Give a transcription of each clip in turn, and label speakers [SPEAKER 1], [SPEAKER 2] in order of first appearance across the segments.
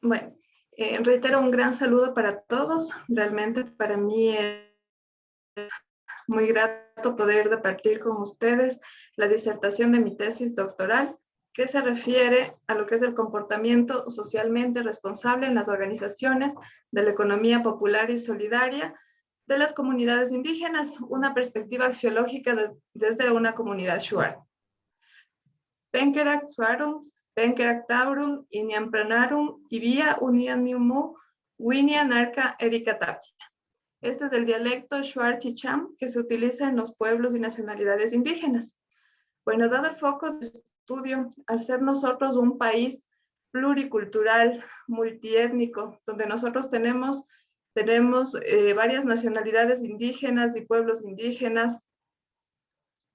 [SPEAKER 1] Bueno, reitero un gran saludo para todos. Realmente para mí es muy grato poder departir con ustedes la disertación de mi tesis doctoral, que se refiere a lo que es el comportamiento socialmente responsable en las organizaciones de la economía popular y solidaria de las comunidades indígenas, una perspectiva axiológica desde una comunidad shuar. Penkerak Suarum, Penkerak Taurum, Iniampranarum, Ibia Unianimu, Winia Narca Erika Tapia. Este es el dialecto Shuar Chicham que se utiliza en los pueblos y nacionalidades indígenas. Bueno, dado el foco de estudio, al ser nosotros un país pluricultural, multiétnico, donde nosotros tenemos varias nacionalidades indígenas y pueblos indígenas,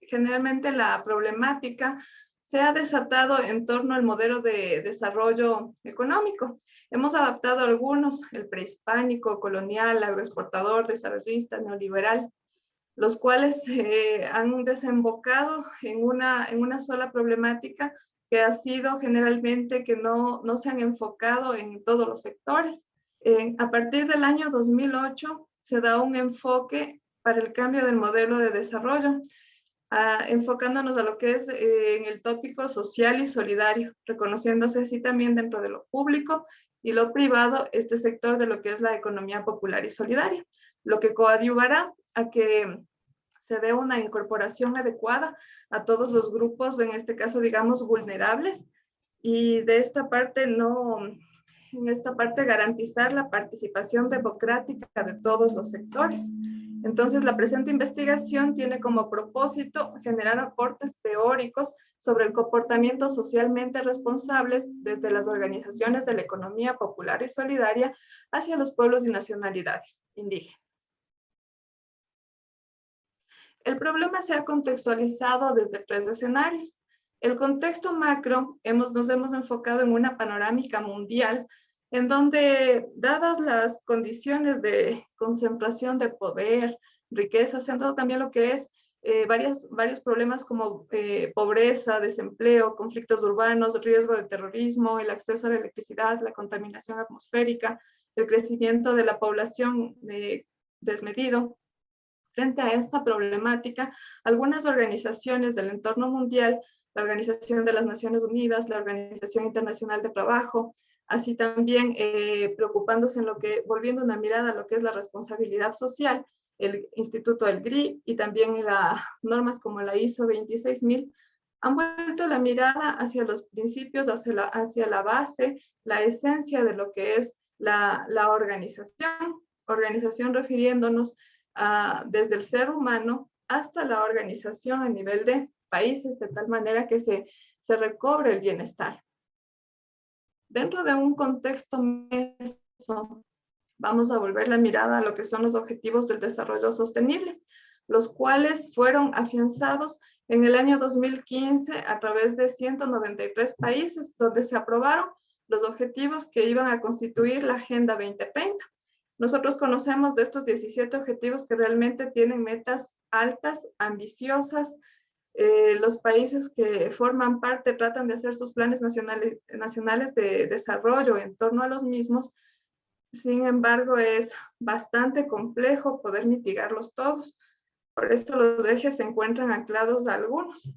[SPEAKER 1] generalmente la problemática se ha desatado en torno al modelo de desarrollo económico. Hemos adaptado algunos, el prehispánico, colonial, agroexportador, desarrollista, neoliberal, los cuales han desembocado en una sola problemática que ha sido generalmente que no se han enfocado en todos los sectores. A partir del año 2008 se da un enfoque para el cambio del modelo de desarrollo, enfocándonos a lo que es en el tópico social y solidario, reconociéndose así también dentro de lo público y lo privado este sector de lo que es la economía popular y solidaria, lo que coadyuvará a que se dé una incorporación adecuada a todos los grupos, en este caso, digamos, vulnerables, y de esta parte en esta parte garantizar la participación democrática de todos los sectores. Entonces, la presente investigación tiene como propósito generar aportes teóricos sobre el comportamiento socialmente responsables desde las organizaciones de la economía popular y solidaria hacia los pueblos y nacionalidades indígenas. El problema se ha contextualizado desde tres escenarios. El contexto macro, nos hemos enfocado en una panorámica mundial en donde, dadas las condiciones de concentración de poder, riqueza, se han dado también lo que es varios problemas como pobreza, desempleo, conflictos urbanos, riesgo de terrorismo, el acceso a la electricidad, la contaminación atmosférica, el crecimiento de la población desmedido. Frente a esta problemática, algunas organizaciones del entorno mundial, la Organización de las Naciones Unidas, la Organización Internacional de Trabajo, así también preocupándose en volviendo una mirada a lo que es la responsabilidad social, el Instituto del GRI y también las normas como la ISO 26000, han vuelto la mirada hacia los principios, hacia la base, la esencia de lo que es la organización refiriéndonos desde el ser humano hasta la organización a nivel de países, de tal manera que se recobre el bienestar. Dentro de un contexto meso, vamos a volver la mirada a lo que son los objetivos del desarrollo sostenible, los cuales fueron afianzados en el año 2015 a través de 193 países, donde se aprobaron los objetivos que iban a constituir la Agenda 2030. Nosotros conocemos de estos 17 objetivos que realmente tienen metas altas, ambiciosas. Los países que forman parte tratan de hacer sus planes nacionales de desarrollo en torno a los mismos. Sin embargo, es bastante complejo poder mitigarlos todos. Por esto los ejes se encuentran anclados a algunos.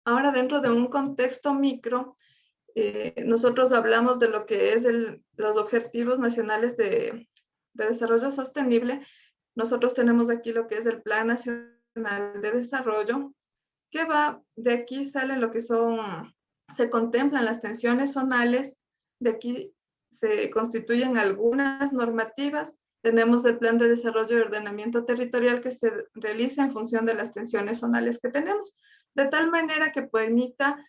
[SPEAKER 1] Ahora, dentro de un contexto micro, nosotros hablamos de lo que es los objetivos nacionales de desarrollo sostenible. Nosotros tenemos aquí lo que es el Plan Nacional de Desarrollo, que va, de aquí salen lo que se contemplan las tensiones zonales, de aquí se constituyen algunas normativas, tenemos el Plan de Desarrollo y Ordenamiento Territorial que se realiza en función de las tensiones zonales que tenemos, de tal manera que permita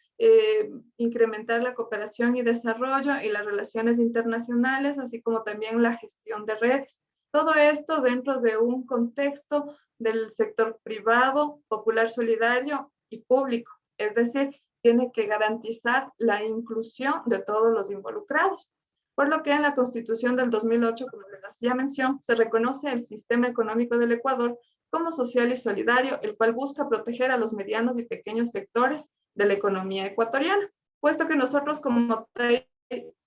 [SPEAKER 1] incrementar la cooperación y desarrollo y las relaciones internacionales, así como también la gestión de redes. Todo esto dentro de un contexto del sector privado, popular solidario y público. Es decir, tiene que garantizar la inclusión de todos los involucrados. Por lo que en la Constitución del 2008, como les hacía mención, se reconoce el sistema económico del Ecuador como social y solidario, el cual busca proteger a los medianos y pequeños sectores de la economía ecuatoriana, puesto que nosotros como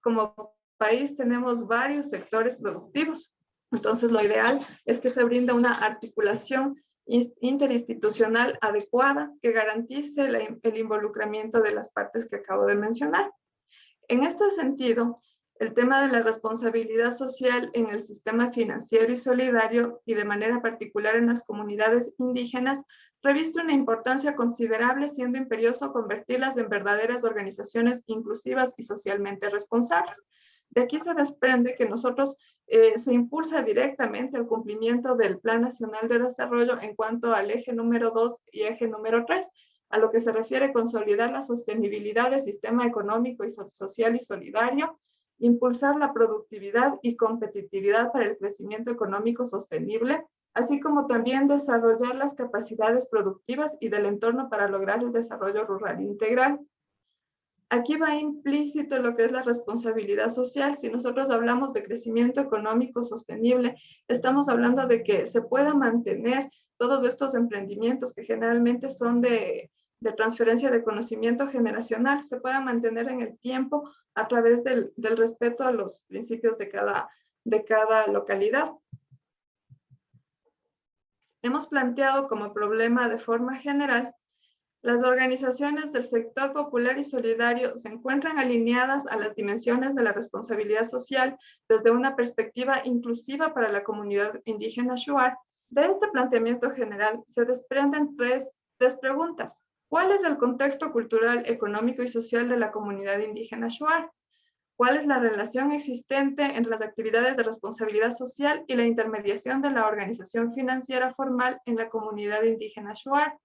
[SPEAKER 1] como país tenemos varios sectores productivos. Entonces, lo ideal es que se brinde una articulación interinstitucional adecuada que garantice el involucramiento de las partes que acabo de mencionar. En este sentido, el tema de la responsabilidad social en el sistema financiero y solidario, y de manera particular en las comunidades indígenas, reviste una importancia considerable, siendo imperioso convertirlas en verdaderas organizaciones inclusivas y socialmente responsables. De aquí se desprende que nosotros se impulsa directamente el cumplimiento del Plan Nacional de Desarrollo en cuanto al eje número 2 y eje número 3, a lo que se refiere a consolidar la sostenibilidad del sistema económico y social y solidario, impulsar la productividad y competitividad para el crecimiento económico sostenible, así como también desarrollar las capacidades productivas y del entorno para lograr el desarrollo rural integral. Aquí va implícito lo que es la responsabilidad social. Si nosotros hablamos de crecimiento económico sostenible, estamos hablando de que se pueda mantener todos estos emprendimientos que generalmente son de transferencia de conocimiento generacional, se pueda mantener en el tiempo a través del respeto a los principios de cada localidad. Hemos planteado como problema de forma general: las organizaciones del sector popular y solidario se encuentran alineadas a las dimensiones de la responsabilidad social desde una perspectiva inclusiva para la comunidad indígena Shuar. De este planteamiento general se desprenden tres preguntas. ¿Cuál es el contexto cultural, económico y social de la comunidad indígena Shuar? ¿Cuál es la relación existente entre las actividades de responsabilidad social y la intermediación de la organización financiera formal en la comunidad indígena Shuar?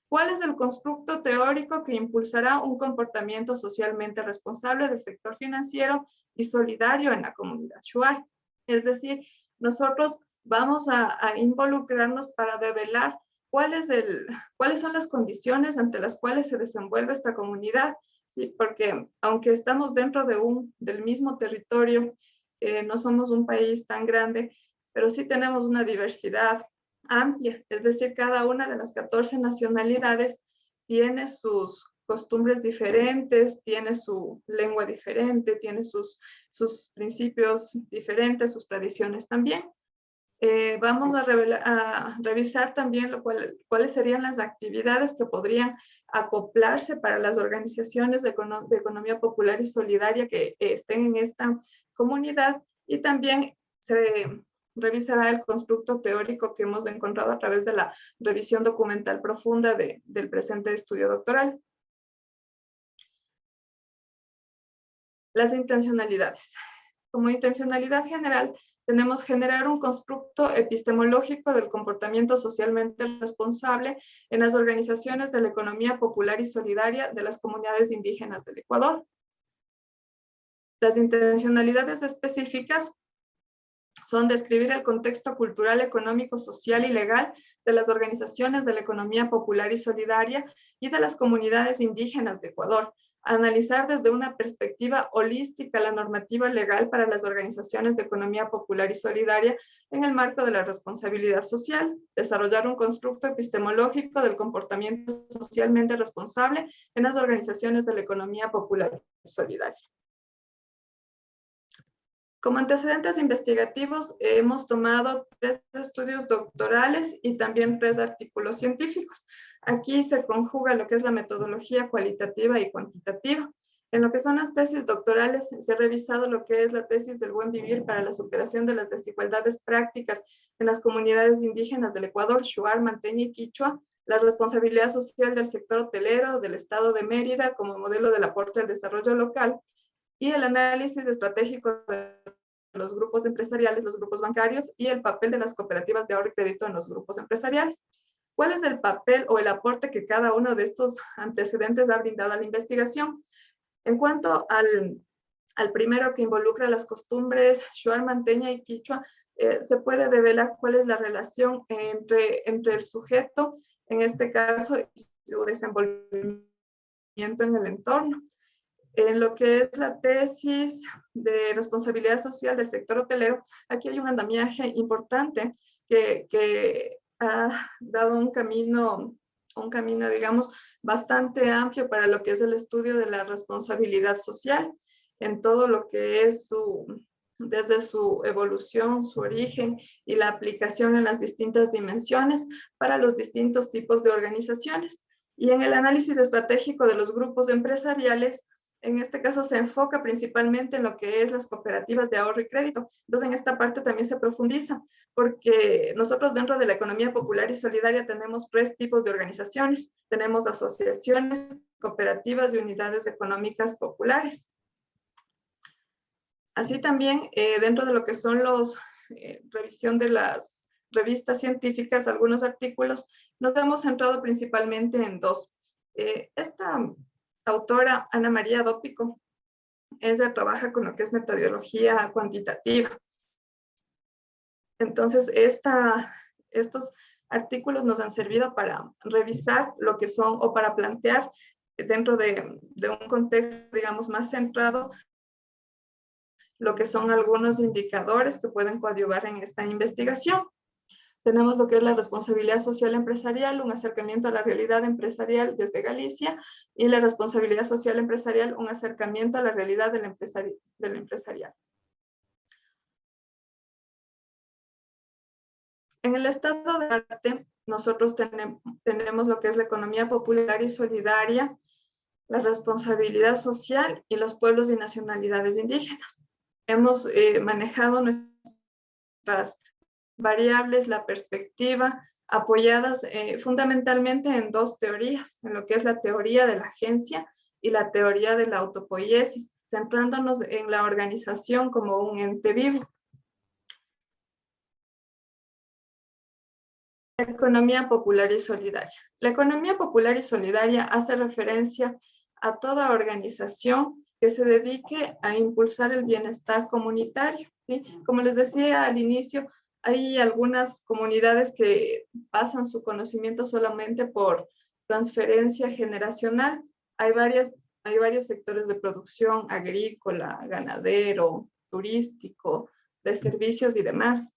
[SPEAKER 1] ¿Cuál es el constructo teórico que impulsará un comportamiento socialmente responsable del sector financiero y solidario en la comunidad Shuar? Es decir, nosotros vamos a involucrarnos para develar cuáles son las condiciones ante las cuales se desenvuelve esta comunidad, ¿sí? Porque aunque estamos dentro del mismo territorio, no somos un país tan grande, pero sí tenemos una diversidad amplia, es decir, cada una de las 14 nacionalidades tiene sus costumbres diferentes, tiene su lengua diferente, tiene sus principios diferentes, sus tradiciones también. Vamos a revisar también cuáles serían las actividades que podrían acoplarse para las organizaciones de economía popular y solidaria que estén en esta comunidad, y también se revisará el constructo teórico que hemos encontrado a través de la revisión documental profunda del presente estudio doctoral. Las intencionalidades. Como intencionalidad general, tenemos generar un constructo epistemológico del comportamiento socialmente responsable en las organizaciones de la economía popular y solidaria de las comunidades indígenas del Ecuador. Las intencionalidades específicas son describir el contexto cultural, económico, social y legal de las organizaciones de la economía popular y solidaria y de las comunidades indígenas de Ecuador, analizar desde una perspectiva holística la normativa legal para las organizaciones de economía popular y solidaria en el marco de la responsabilidad social, desarrollar un constructo epistemológico del comportamiento socialmente responsable en las organizaciones de la economía popular y solidaria. Como antecedentes investigativos, hemos tomado 3 estudios doctorales y también 3 artículos científicos. Aquí se conjuga lo que es la metodología cualitativa y cuantitativa. En lo que son las tesis doctorales, se ha revisado lo que es la tesis del buen vivir para la superación de las desigualdades prácticas en las comunidades indígenas del Ecuador, Shuar, Manteña y Quichua, la responsabilidad social del sector hotelero del estado de Mérida como modelo del aporte al desarrollo local, y el análisis estratégico de los grupos empresariales, los grupos bancarios y el papel de las cooperativas de ahorro y crédito en los grupos empresariales. ¿Cuál es el papel o el aporte que cada uno de estos antecedentes ha brindado a la investigación? En cuanto al primero, que involucra las costumbres Shuar, Manteña y Quichua, se puede develar cuál es la relación entre el sujeto, en este caso, y su desenvolvimiento en el entorno. En lo que es la tesis de responsabilidad social del sector hotelero, aquí hay un andamiaje importante que ha dado un camino, digamos, bastante amplio para lo que es el estudio de la responsabilidad social. en todo lo que es desde su evolución, su origen y la aplicación en las distintas dimensiones para los distintos tipos de organizaciones. Y en el análisis estratégico de los grupos empresariales, en este caso se enfoca principalmente en lo que es las cooperativas de ahorro y crédito. Entonces, en esta parte también se profundiza, porque nosotros dentro de la economía popular y solidaria tenemos tres tipos de organizaciones. Tenemos asociaciones, cooperativas y unidades económicas populares. Así también, dentro de lo que son revisión de las revistas científicas, algunos artículos, nos hemos centrado principalmente en dos. Esta autora, Ana María Dópico, ella trabaja con lo que es metodología cuantitativa. Entonces, estos artículos nos han servido para revisar lo que son, o para plantear dentro de un contexto, digamos, más centrado, lo que son algunos indicadores que pueden coadyuvar en esta investigación. Tenemos lo que es la responsabilidad social empresarial, un acercamiento a la realidad empresarial desde Galicia, y la responsabilidad social empresarial, un acercamiento a la realidad del empresarial. En el estado de arte, nosotros tenemos lo que es la economía popular y solidaria, la responsabilidad social y los pueblos y nacionalidades indígenas. Hemos manejado nuestras variables, la perspectiva, apoyadas fundamentalmente en dos teorías, en lo que es la teoría de la agencia y la teoría de la autopoiesis, centrándonos en la organización como un ente vivo. La economía popular y solidaria. La economía popular y solidaria hace referencia a toda organización que se dedique a impulsar el bienestar comunitario, ¿sí? Como les decía al inicio, hay algunas comunidades que pasan su conocimiento solamente por transferencia generacional. Hay varios sectores de producción agrícola, ganadero, turístico, de servicios y demás.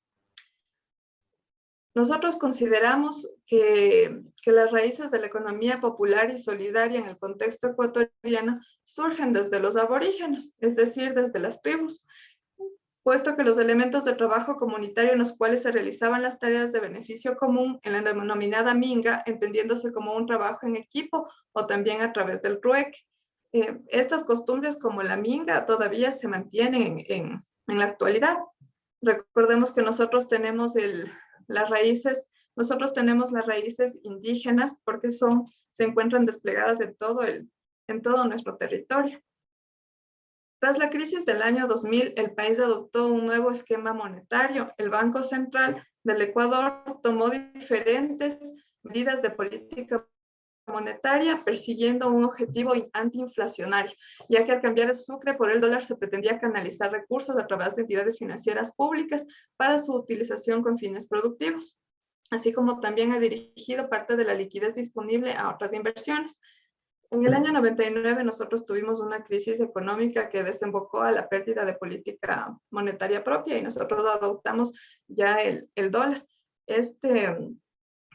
[SPEAKER 1] Nosotros consideramos que las raíces de la economía popular y solidaria en el contexto ecuatoriano surgen desde los aborígenes, es decir, desde las tribus, puesto que los elementos de trabajo comunitario en los cuales se realizaban las tareas de beneficio común en la denominada minga, entendiéndose como un trabajo en equipo o también a través del trueque. Estas costumbres como la minga todavía se mantienen en la actualidad. Recordemos que nosotros tenemos las raíces indígenas porque se encuentran desplegadas en todo nuestro territorio. Tras la crisis del año 2000, el país adoptó un nuevo esquema monetario. El Banco Central del Ecuador tomó diferentes medidas de política monetaria persiguiendo un objetivo antiinflacionario, ya que al cambiar el sucre por el dólar se pretendía canalizar recursos a través de entidades financieras públicas para su utilización con fines productivos, así como también ha dirigido parte de la liquidez disponible a otras inversiones. En el año 99 nosotros tuvimos una crisis económica que desembocó a la pérdida de política monetaria propia y nosotros adoptamos ya el dólar. Este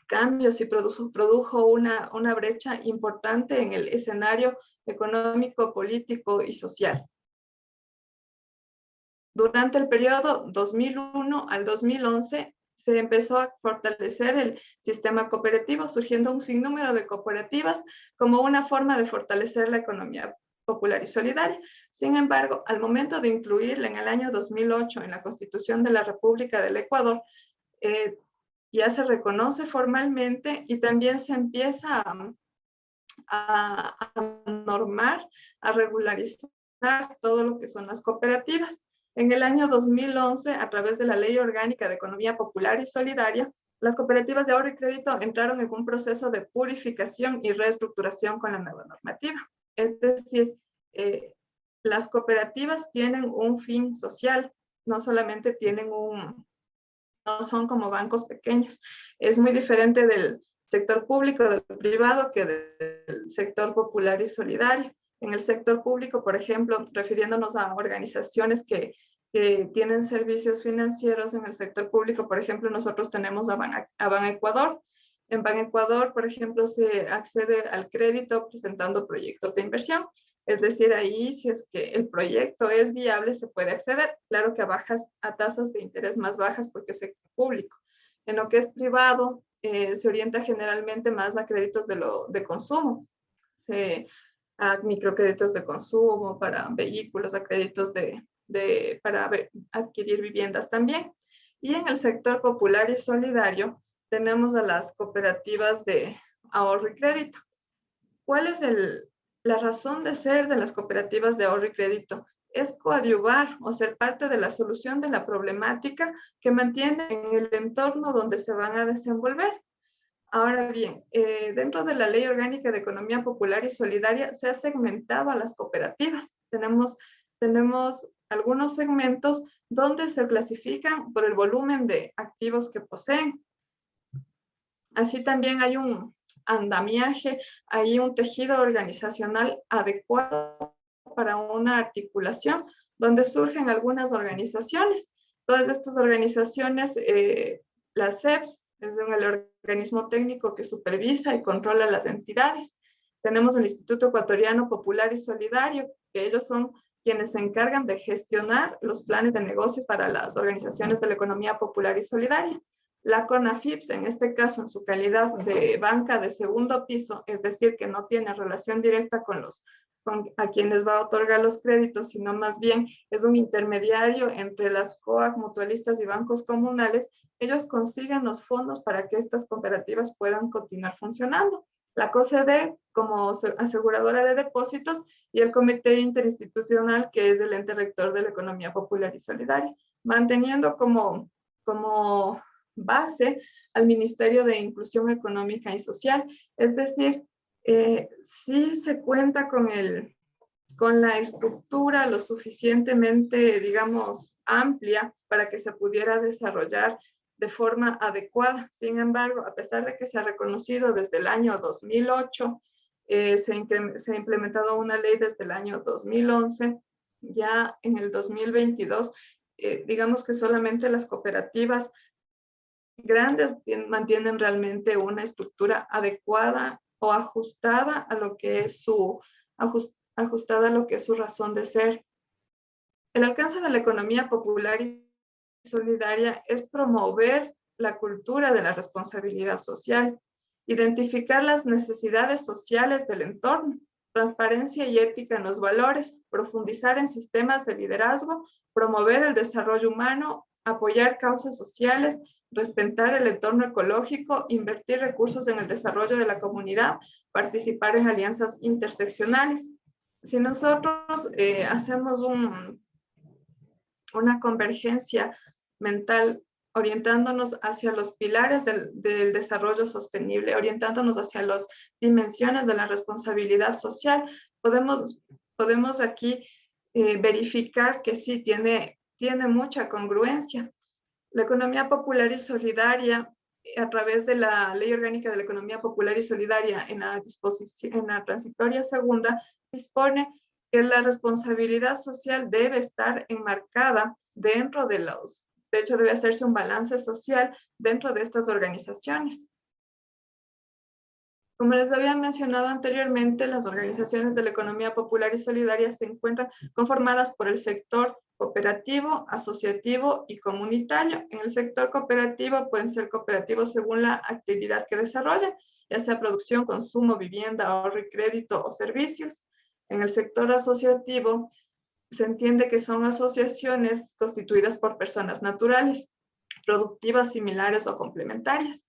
[SPEAKER 1] cambio sí produjo una brecha importante en el escenario económico, político y social. Durante el periodo 2001 al 2011 se empezó a fortalecer el sistema cooperativo, surgiendo un sinnúmero de cooperativas como una forma de fortalecer la economía popular y solidaria. Sin embargo, al momento de incluirla en el año 2008 en la Constitución de la República del Ecuador, ya se reconoce formalmente y también se empieza a normar, a regularizar todo lo que son las cooperativas. En el año 2011, a través de la Ley Orgánica de Economía Popular y Solidaria, las cooperativas de ahorro y crédito entraron en un proceso de purificación y reestructuración con la nueva normativa. Es decir, las cooperativas tienen un fin social, no solamente no son como bancos pequeños. Es muy diferente del sector público, del privado, que del sector popular y solidario. En el sector público, por ejemplo, refiriéndonos a organizaciones que tienen servicios financieros en el sector público, por ejemplo, nosotros tenemos a Banecuador. En Banecuador, por ejemplo, se accede al crédito presentando proyectos de inversión. Es decir, ahí si es que el proyecto es viable, se puede acceder. Claro que a tasas de interés más bajas porque es público. En lo que es privado, se orienta generalmente más a créditos de consumo, a microcréditos de consumo, para vehículos, a créditos para adquirir viviendas también. Y en el sector popular y solidario tenemos a las cooperativas de ahorro y crédito. ¿Cuál es la razón de ser de las cooperativas de ahorro y crédito? Es coadyuvar o ser parte de la solución de la problemática que mantiene en el entorno donde se van a desenvolver. Ahora bien, dentro de la Ley Orgánica de Economía Popular y Solidaria se ha segmentado a las cooperativas. Tenemos algunos segmentos donde se clasifican por el volumen de activos que poseen. Así también hay un andamiaje, hay un tejido organizacional adecuado para una articulación donde surgen algunas organizaciones. Todas estas organizaciones, las CEPS, es el organismo técnico que supervisa y controla las entidades. Tenemos el Instituto Ecuatoriano Popular y Solidario, que ellos son quienes se encargan de gestionar los planes de negocios para las organizaciones de la economía popular y solidaria. La CONAFIPS, en este caso, en su calidad de banca de segundo piso, es decir, que no tiene relación directa con a quienes va a otorgar los créditos, sino más bien es un intermediario entre las COAC, mutualistas y bancos comunales. Ellos consiguen los fondos para que estas cooperativas puedan continuar funcionando. La COCEDE como aseguradora de depósitos y el Comité Interinstitucional, que es el ente rector de la economía popular y solidaria, manteniendo como base al Ministerio de Inclusión Económica y Social. Es decir, sí se cuenta con la estructura lo suficientemente, digamos, amplia para que se pudiera desarrollar de forma adecuada. Sin embargo, a pesar de que se ha reconocido desde el año 2008, se ha implementado una ley desde el año 2011, ya en el 2022, digamos que solamente las cooperativas grandes mantienen realmente una estructura adecuada o ajustada a lo que es ajustada a lo que es su razón de ser. El alcance de la economía popular y solidaria es promover la cultura de la responsabilidad social, identificar las necesidades sociales del entorno, transparencia y ética en los valores, profundizar en sistemas de liderazgo, promover el desarrollo humano, apoyar causas sociales, respetar el entorno ecológico, invertir recursos en el desarrollo de la comunidad, participar en alianzas interseccionales. Si nosotros hacemos una convergencia mental orientándonos hacia los pilares del desarrollo sostenible, orientándonos hacia las dimensiones de la responsabilidad social, podemos aquí verificar que sí tiene mucha congruencia. La economía popular y solidaria, a través de la Ley Orgánica de la Economía Popular y Solidaria en la transitoria segunda, dispone que la responsabilidad social debe estar enmarcada dentro de hecho debe hacerse un balance social dentro de estas organizaciones. Como les había mencionado anteriormente, las organizaciones de la economía popular y solidaria se encuentran conformadas por el sector cooperativo, asociativo y comunitario. En el sector cooperativo pueden ser cooperativos según la actividad que desarrollan, ya sea producción, consumo, vivienda, ahorro y crédito o servicios. En el sector asociativo se entiende que son asociaciones constituidas por personas naturales, productivas, similares o complementarias.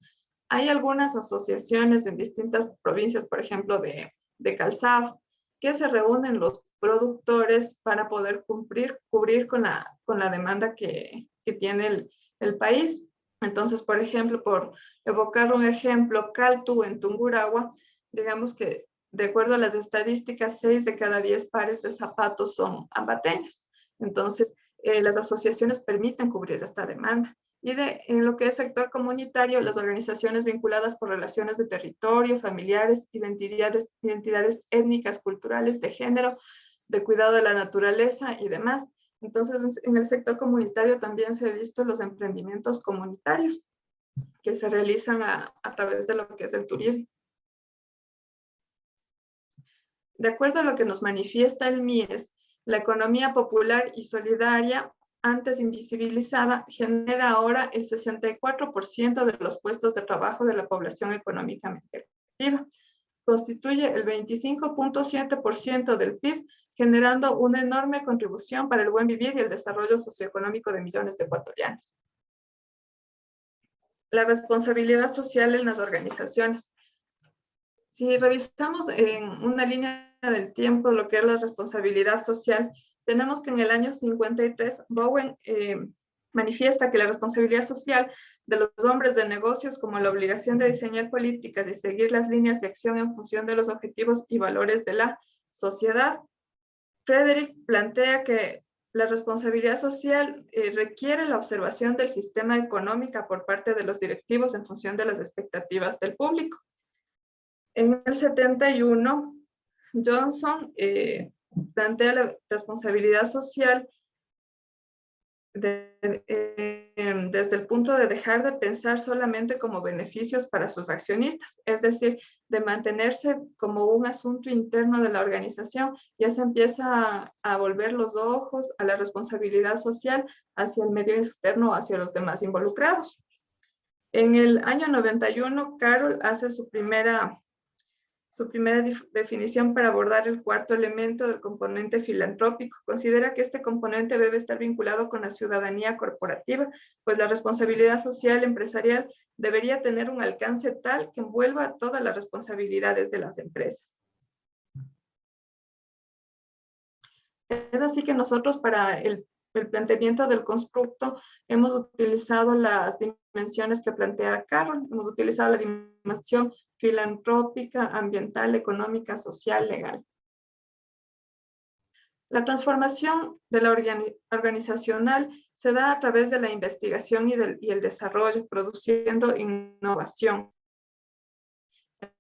[SPEAKER 1] Hay algunas asociaciones en distintas provincias, por ejemplo, de calzado, que se reúnen los productores para poder cubrir con la demanda que tiene el país. Entonces, por ejemplo, por evocar un ejemplo, Caltu en Tungurahua, digamos que de acuerdo a las estadísticas, 6 de cada 10 pares de zapatos son ambateños. Entonces, las asociaciones permiten cubrir esta demanda. Y en lo que es sector comunitario, las organizaciones vinculadas por relaciones de territorio, familiares, identidades étnicas, culturales, de género, de cuidado de la naturaleza y demás. Entonces, en el sector comunitario también se han visto los emprendimientos comunitarios que se realizan a través de lo que es el turismo. De acuerdo a lo que nos manifiesta el MIES, la economía popular y solidaria, antes invisibilizada, genera ahora el 64% de los puestos de trabajo de la población económicamente activa. Constituye el 25.7% del PIB, generando una enorme contribución para el buen vivir y el desarrollo socioeconómico de millones de ecuatorianos. La responsabilidad social en las organizaciones. Si revisamos en una línea del tiempo lo que es la responsabilidad social, tenemos que en el año 53 Bowen manifiesta que la responsabilidad social de los hombres de negocios como la obligación de diseñar políticas y seguir las líneas de acción en función de los objetivos y valores de la sociedad. Frederick plantea que la responsabilidad social requiere la observación del sistema económico por parte de los directivos en función de las expectativas del público. En el 71, Johnson plantea la responsabilidad social desde el punto de dejar de pensar solamente como beneficios para sus accionistas, es decir, de mantenerse como un asunto interno de la organización. Ya se empieza a volver los ojos a la responsabilidad social hacia el medio externo o hacia los demás involucrados. En el año 91, Carroll hace su primera definición para abordar el cuarto elemento del componente filantrópico. Considera que este componente debe estar vinculado con la ciudadanía corporativa, pues la responsabilidad social empresarial debería tener un alcance tal que envuelva todas las responsabilidades de las empresas. Es así que nosotros para el planteamiento del constructo hemos utilizado las dimensiones que plantea Carroll. Hemos utilizado la dimensión filantrópica, ambiental, económica, social, legal. La transformación de la organizacional se da a través de la investigación y el desarrollo, produciendo innovación.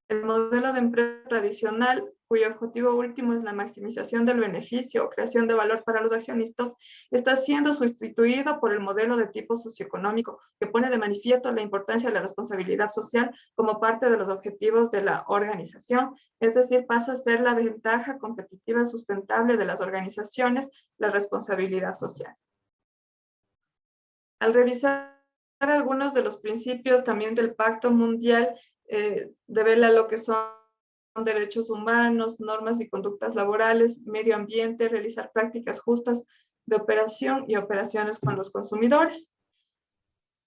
[SPEAKER 1] El modelo de empresa tradicional, cuyo objetivo último es la maximización del beneficio o creación de valor para los accionistas, está siendo sustituido por el modelo de tipo socioeconómico, que pone de manifiesto la importancia de la responsabilidad social como parte de los objetivos de la organización. Es decir, pasa a ser la ventaja competitiva sustentable de las organizaciones, la responsabilidad social. Al revisar algunos de los principios también del Pacto Mundial, devela lo que son derechos humanos, normas y conductas laborales, medio ambiente, realizar prácticas justas de operación y operaciones con los consumidores.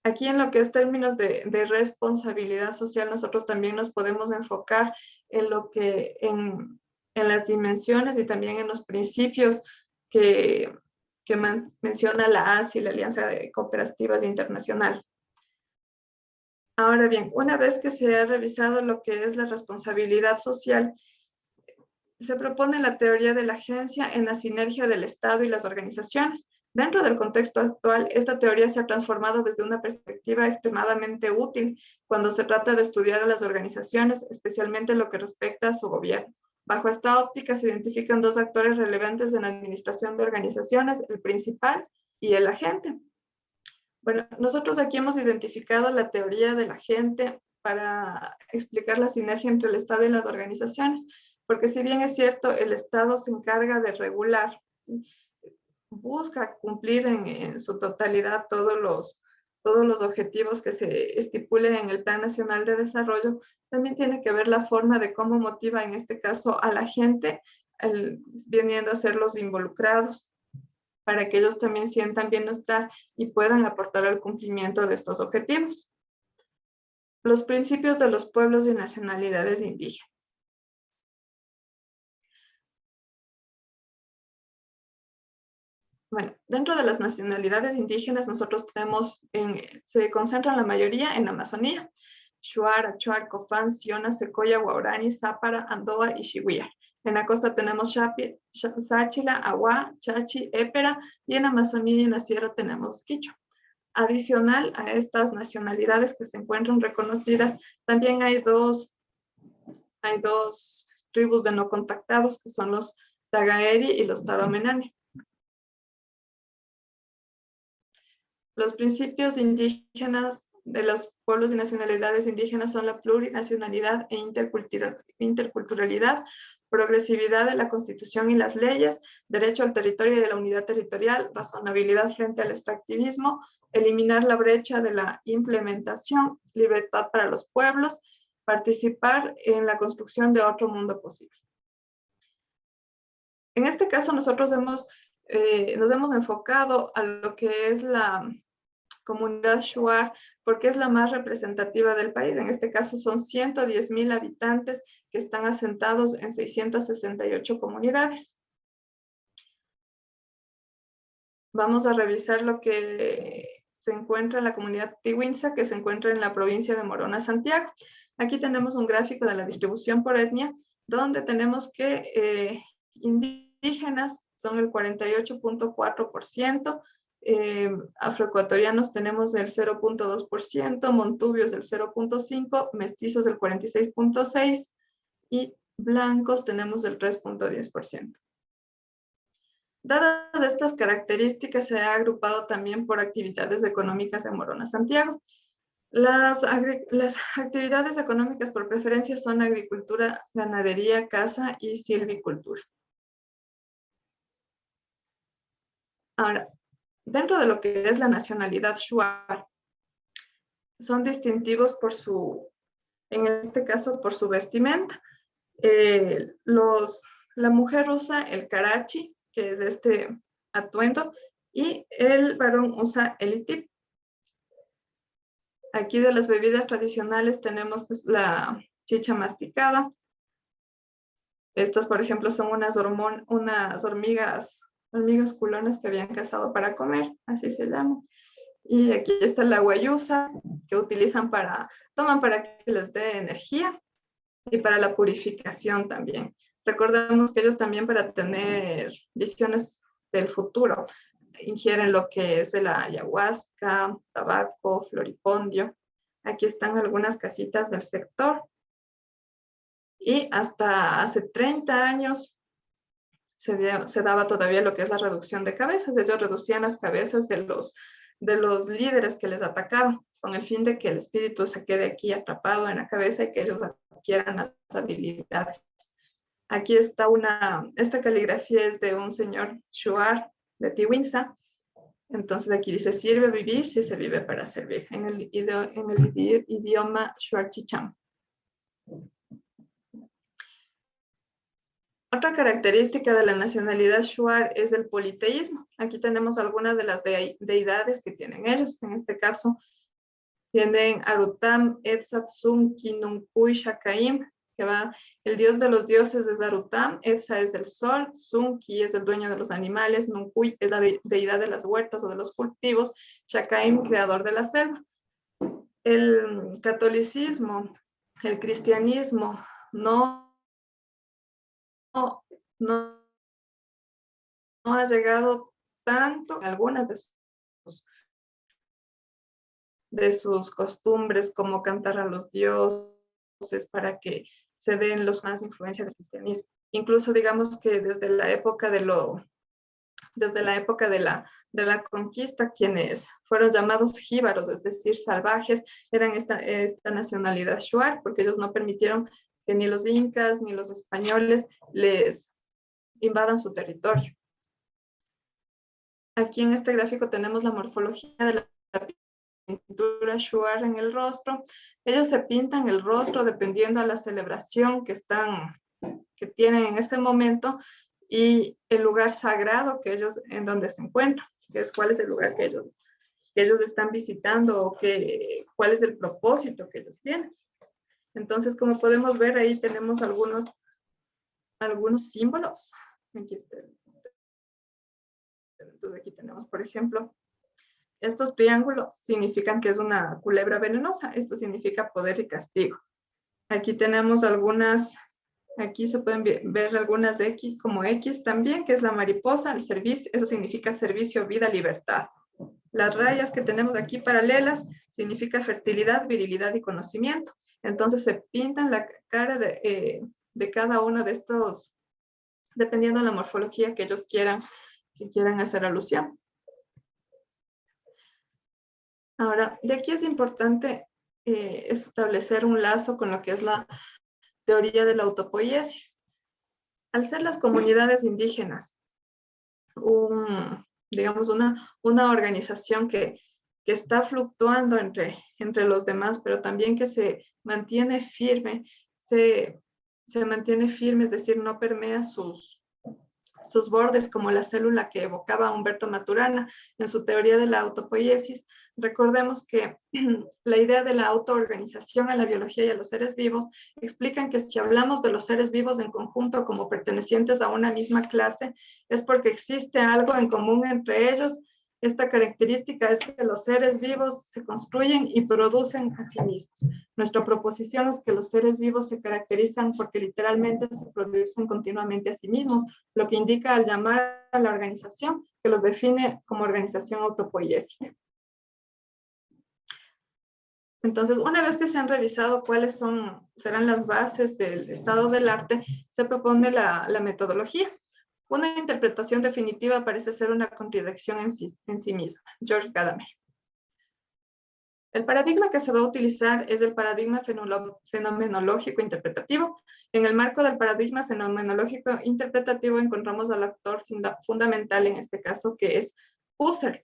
[SPEAKER 1] Aquí en lo que es términos de responsabilidad social, nosotros también nos podemos enfocar en lo que en las dimensiones y también en los principios que menciona la ASI, la Alianza de Cooperativas Internacional. Ahora bien, una vez que se ha revisado lo que es la responsabilidad social, se propone la teoría de la agencia en la sinergia del Estado y las organizaciones. Dentro del contexto actual, esta teoría se ha transformado desde una perspectiva extremadamente útil cuando se trata de estudiar a las organizaciones, especialmente en lo que respecta a su gobierno. Bajo esta óptica se identifican dos actores relevantes en la administración de organizaciones, el principal y el agente. Bueno, nosotros aquí hemos identificado la teoría de la gente para explicar la sinergia entre el Estado y las organizaciones, porque si bien es cierto, el Estado se encarga de regular, busca cumplir en su totalidad todos los objetivos que se estipulen en el Plan Nacional de Desarrollo, también tiene que ver la forma de cómo motiva en este caso a la gente, viniendo a ser los involucrados, para que ellos también sientan bienestar y puedan aportar al cumplimiento de estos objetivos. Los principios de los pueblos y nacionalidades indígenas. Bueno, dentro de las nacionalidades indígenas nosotros tenemos, se concentran la mayoría en la Amazonía: Shuar, Achuar, Cofán, Siona, Secoya, Guaurani, Zápara, Andoa y Shiwiar. En la costa tenemos Sáchila, Aguá, Chachi, Épera, y en Amazonía y en la sierra tenemos Quichua. Adicional a estas nacionalidades que se encuentran reconocidas, también hay dos tribus de no contactados, que son los Tagaeri y los Taromenani. Los principios indígenas de los pueblos y nacionalidades indígenas son la plurinacionalidad e interculturalidad, progresividad de la Constitución y las leyes, derecho al territorio y de la unidad territorial, razonabilidad frente al extractivismo, eliminar la brecha de la implementación, libertad para los pueblos, participar en la construcción de otro mundo posible. En este caso, nosotros nos hemos enfocado a lo que es la comunidad Shuar, porque es la más representativa del país. En este caso son 110,000 habitantes que están asentados en 668 comunidades. Vamos a revisar lo que se encuentra en la comunidad Tiwinsa, que se encuentra en la provincia de Morona, Santiago. Aquí tenemos un gráfico de la distribución por etnia, donde tenemos que indígenas son el 48.4%, afroecuatorianos tenemos el 0.2%, montubios el 0.5%, mestizos el 46.6% y blancos tenemos el 3.10%. Dadas estas características, se ha agrupado también por actividades económicas en Morona, Santiago. Las actividades económicas por preferencia son agricultura, ganadería, caza y silvicultura. Ahora, dentro de lo que es la nacionalidad Shuar, son distintivos por en este caso, por su vestimenta. La mujer usa el karachi, que es este atuendo, y el varón usa el itip. Aquí de las bebidas tradicionales tenemos pues, la chicha masticada. Estas, por ejemplo, son unas hormigas culonas que habían cazado para comer, así se llaman. Y aquí está la guayusa, que toman para que les dé energía y para la purificación también. Recordemos que ellos también para tener visiones del futuro ingieren lo que es la ayahuasca, tabaco, floripondio. Aquí están algunas casitas del sector. Y hasta hace 30 años se daba todavía lo que es la reducción de cabezas. Ellos reducían las cabezas de los líderes que les atacaban, con el fin de que el espíritu se quede aquí atrapado en la cabeza y que ellos adquieran las habilidades. Aquí está esta caligrafía es de un señor Shuar de Tiwinsa. Entonces aquí dice, sirve vivir si se vive para servir, en el idioma Shuar Chicham. Otra característica de la nacionalidad Shuar es el politeísmo. Aquí tenemos algunas de las deidades que tienen ellos. En este caso, tienen Arutam, Etzat, Sunki, Nunkuy, Shakaim, que el dios de los dioses es Arutam, Etza es el sol, Sunki es el dueño de los animales, Nunkuy es la deidad de las huertas o de los cultivos, Shakaim, creador de la selva. El catolicismo, el cristianismo, no ha llegado tanto en algunas de sus costumbres, como cantar a los dioses para que se den los más influencias del cristianismo. Incluso digamos que desde la época de la conquista, quienes fueron llamados jíbaros, es decir, salvajes, eran esta nacionalidad Shuar, porque ellos no permitieron que ni los incas ni los españoles les invadan su territorio. Aquí en este gráfico tenemos la morfología de la pintura Shuar en el rostro. Ellos se pintan el rostro dependiendo a la celebración que tienen en ese momento y el lugar sagrado en donde se encuentran, que es cuál es el lugar que ellos están visitando o cuál es el propósito que ellos tienen. Entonces, como podemos ver, ahí tenemos algunos símbolos. Entonces, aquí tenemos, por ejemplo, estos triángulos significan que es una culebra venenosa. Esto significa poder y castigo. Aquí tenemos aquí se pueden ver algunas de X como X también, que es la mariposa, el servicio, eso significa servicio, vida, libertad. Las rayas que tenemos aquí paralelas significa fertilidad, virilidad y conocimiento. Entonces se pintan la cara de cada uno de estos, dependiendo de la morfología que ellos quieran hacer alusión. Ahora, de aquí es importante establecer un lazo con lo que es la teoría de la autopoiesis. Al ser las comunidades indígenas digamos, una organización que está fluctuando entre los demás, pero también que se mantiene firme, se mantiene firme, es decir, no permea sus bordes, como la célula que evocaba Humberto Maturana en su teoría de la autopoiesis. Recordemos que la idea de la autoorganización a la biología y a los seres vivos explican que si hablamos de los seres vivos en conjunto como pertenecientes a una misma clase, es porque existe algo en común entre ellos. Esta característica es que los seres vivos se construyen y producen a sí mismos. Nuestra proposición es que los seres vivos se caracterizan porque literalmente se producen continuamente a sí mismos, lo que indica al llamar a la organización que los define como organización autopoiética. Entonces, una vez que se han revisado cuáles serán las bases del estado del arte, se propone la metodología. Una interpretación definitiva parece ser una contradicción en sí misma. George Gadamer. El paradigma que se va a utilizar es el paradigma fenomenológico interpretativo. En el marco del paradigma fenomenológico interpretativo encontramos al actor fundamental en este caso, que es Husserl.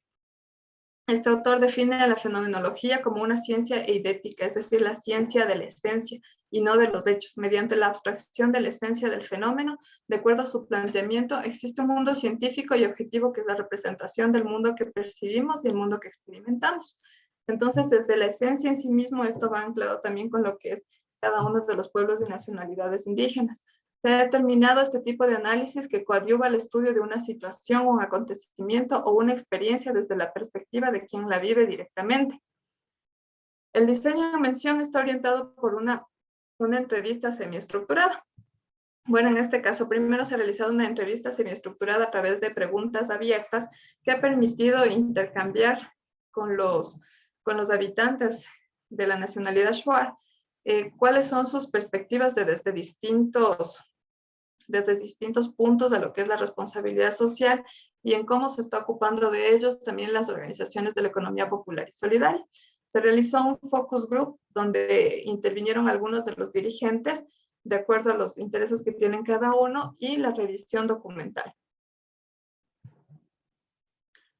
[SPEAKER 1] Este autor define a la fenomenología como una ciencia eidética, es decir, la ciencia de la esencia y no de los hechos. Mediante la abstracción de la esencia del fenómeno, de acuerdo a su planteamiento, existe un mundo científico y objetivo que es la representación del mundo que percibimos y el mundo que experimentamos. Entonces, desde la esencia en sí mismo, esto va anclado también con lo que es cada uno de los pueblos y nacionalidades indígenas. Se ha determinado este tipo de análisis que coadyuva al estudio de una situación, un acontecimiento o una experiencia desde la perspectiva de quien la vive directamente. El diseño en mención está orientado por una entrevista semiestructurada. Bueno, en este caso, primero se ha realizado una entrevista semiestructurada a través de preguntas abiertas que ha permitido intercambiar con los habitantes de la nacionalidad Shuar cuáles son sus perspectivas desde distintos puntos de lo que es la responsabilidad social y en cómo se está ocupando de ellos también las organizaciones de la economía popular y solidaria. Se realizó un focus group donde intervinieron algunos de los dirigentes de acuerdo a los intereses que tienen cada uno y la revisión documental.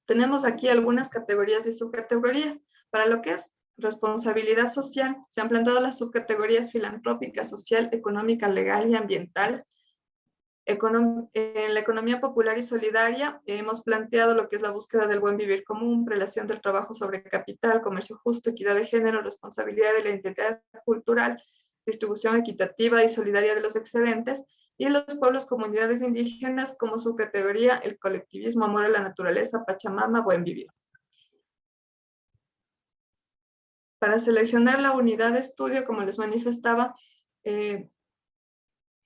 [SPEAKER 1] Tenemos aquí algunas categorías y subcategorías. Para lo que es responsabilidad social, se han planteado las subcategorías filantrópica, social, económica, legal y ambiental. En la economía popular y solidaria hemos planteado lo que es la búsqueda del buen vivir común, relación del trabajo sobre capital, comercio justo, equidad de género, responsabilidad de la identidad cultural, distribución equitativa y solidaria de los excedentes, y los pueblos, comunidades indígenas como su categoría, el colectivismo, amor a la naturaleza, Pachamama, buen vivir. Para seleccionar la unidad de estudio, como les manifestaba,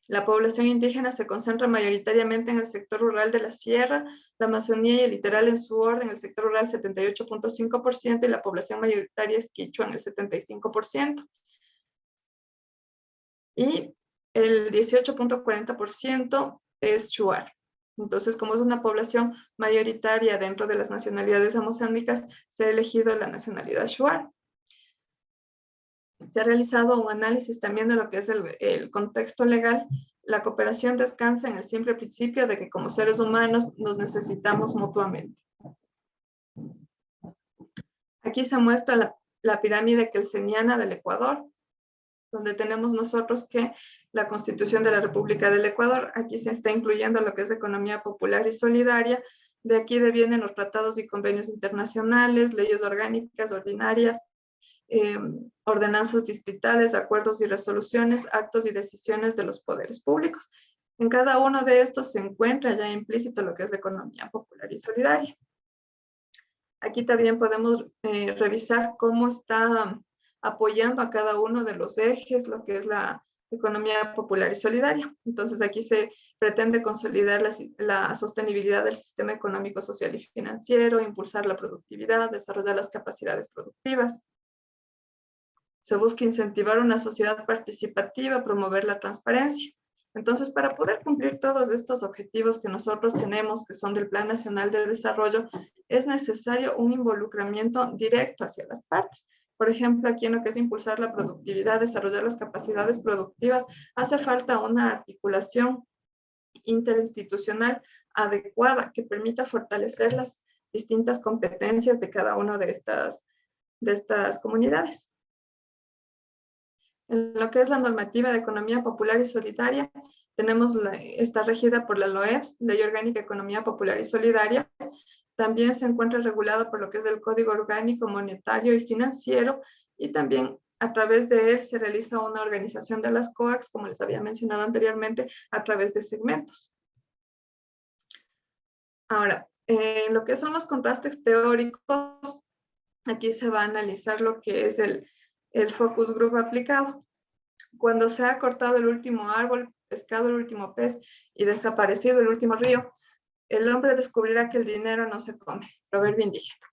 [SPEAKER 1] la población indígena se concentra mayoritariamente en el sector rural de la sierra, la Amazonía y el litoral en su orden, el sector rural 78.5% y la población mayoritaria es quichua en el 75%. Y el 18.40% es shuar. Entonces, como es una población mayoritaria dentro de las nacionalidades amazónicas, se ha elegido la nacionalidad shuar. Se ha realizado un análisis también de lo que es el contexto legal. La cooperación descansa en el simple principio de que como seres humanos nos necesitamos mutuamente. Aquí se muestra la pirámide kelseniana del Ecuador, donde tenemos nosotros que la Constitución de la República del Ecuador, aquí se está incluyendo lo que es economía popular y solidaria, de aquí devienen los tratados y convenios internacionales, leyes orgánicas, ordinarias, ordenanzas distritales, acuerdos y resoluciones, actos y decisiones de los poderes públicos. En cada uno de estos se encuentra ya implícito lo que es la economía popular y solidaria. Aquí también podemos revisar cómo está apoyando a cada uno de los ejes lo que es la economía popular y solidaria. Entonces aquí se pretende consolidar la sostenibilidad del sistema económico, social y financiero, impulsar la productividad, desarrollar las capacidades productivas. Se busca incentivar una sociedad participativa, promover la transparencia. Entonces, para poder cumplir todos estos objetivos que nosotros tenemos, que son del Plan Nacional de Desarrollo, es necesario un involucramiento directo hacia las partes. Por ejemplo, aquí en lo que es impulsar la productividad, desarrollar las capacidades productivas, hace falta una articulación interinstitucional adecuada que permita fortalecer las distintas competencias de cada una de estas comunidades. En lo que es la normativa de economía popular y solidaria, está regida por la LOEPS, Ley Orgánica de Economía Popular y Solidaria. También se encuentra regulada por lo que es el Código Orgánico Monetario y Financiero, y también a través de él se realiza una organización de las COACs, como les había mencionado anteriormente, a través de segmentos. Ahora, en lo que son los contrastes teóricos, aquí se va a analizar lo que es el focus group aplicado. Cuando se ha cortado el último árbol, pescado el último pez y desaparecido el último río, el hombre descubrirá que el dinero no se come. Proverbio indígena.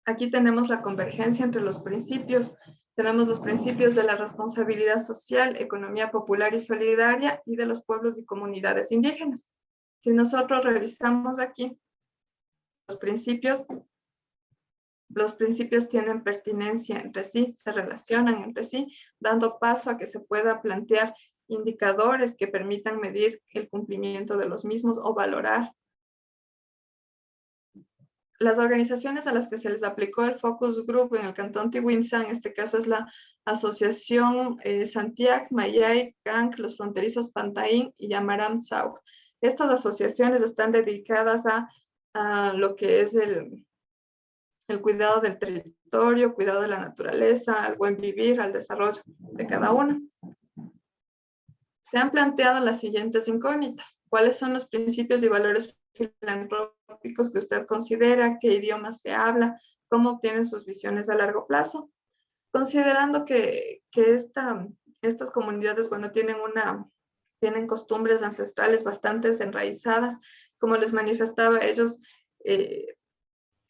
[SPEAKER 1] Aquí tenemos la convergencia entre los principios. Tenemos los principios de la responsabilidad social, economía popular y solidaria y de los pueblos y comunidades indígenas. Si nosotros revisamos aquí los principios tienen pertinencia entre sí, se relacionan entre sí, dando paso a que se pueda plantear indicadores que permitan medir el cumplimiento de los mismos o valorar. Las organizaciones a las que se les aplicó el Focus Group en el Cantón Tihuinza, en este caso es la Asociación Santiac, Mayay, Gang, Los Fronterizos Pantaín y Yamaram Sau. Estas asociaciones están dedicadas a lo que es el cuidado del territorio, cuidado de la naturaleza, al buen vivir, al desarrollo de cada uno. Se han planteado las siguientes incógnitas. ¿Cuáles son los principios y valores filantrópicos que usted considera? ¿Qué idioma se habla? ¿Cómo obtienen sus visiones a largo plazo? Considerando que estas comunidades, bueno, tienen costumbres ancestrales bastante enraizadas, como les manifestaba, ellos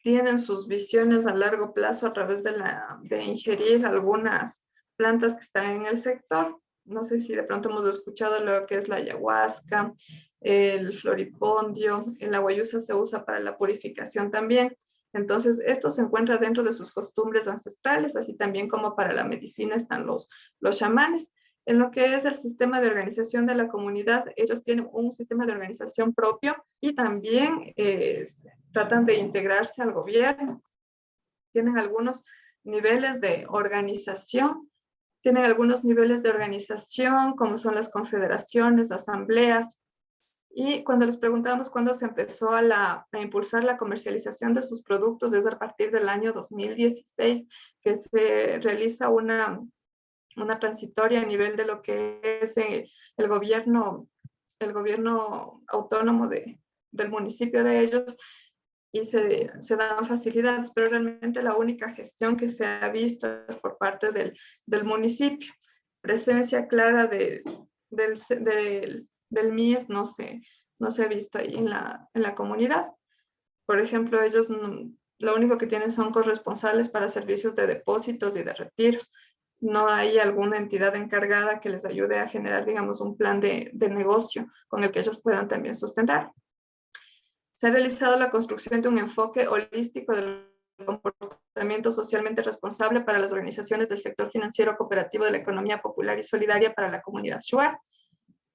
[SPEAKER 1] tienen sus visiones a largo plazo a través de ingerir algunas plantas que están en el sector. No sé si de pronto hemos escuchado lo que es la ayahuasca, el floripondio, el aguayusa se usa para la purificación también. Entonces, esto se encuentra dentro de sus costumbres ancestrales, así también como para la medicina están los chamanes. En lo que es el sistema de organización de la comunidad, ellos tienen un sistema de organización propio y también tratan de integrarse al gobierno. Tienen algunos niveles de organización, como son las confederaciones, asambleas. Y cuando les preguntamos cuándo se empezó a impulsar la comercialización de sus productos, es a partir del año 2016 que se realiza una transitoria a nivel de lo que es el gobierno autónomo del municipio de ellos, y se dan facilidades, pero realmente la única gestión que se ha visto es por parte del municipio. Presencia clara del MIES no se ha visto ahí en la comunidad. Por ejemplo, ellos lo único que tienen son corresponsales para servicios de depósitos y de retiros. No hay alguna entidad encargada que les ayude a generar, digamos, un plan de negocio con el que ellos puedan también sustentar. Se ha realizado la construcción de un enfoque holístico del comportamiento socialmente responsable para las organizaciones del sector financiero cooperativo de la economía popular y solidaria para la comunidad Shuar.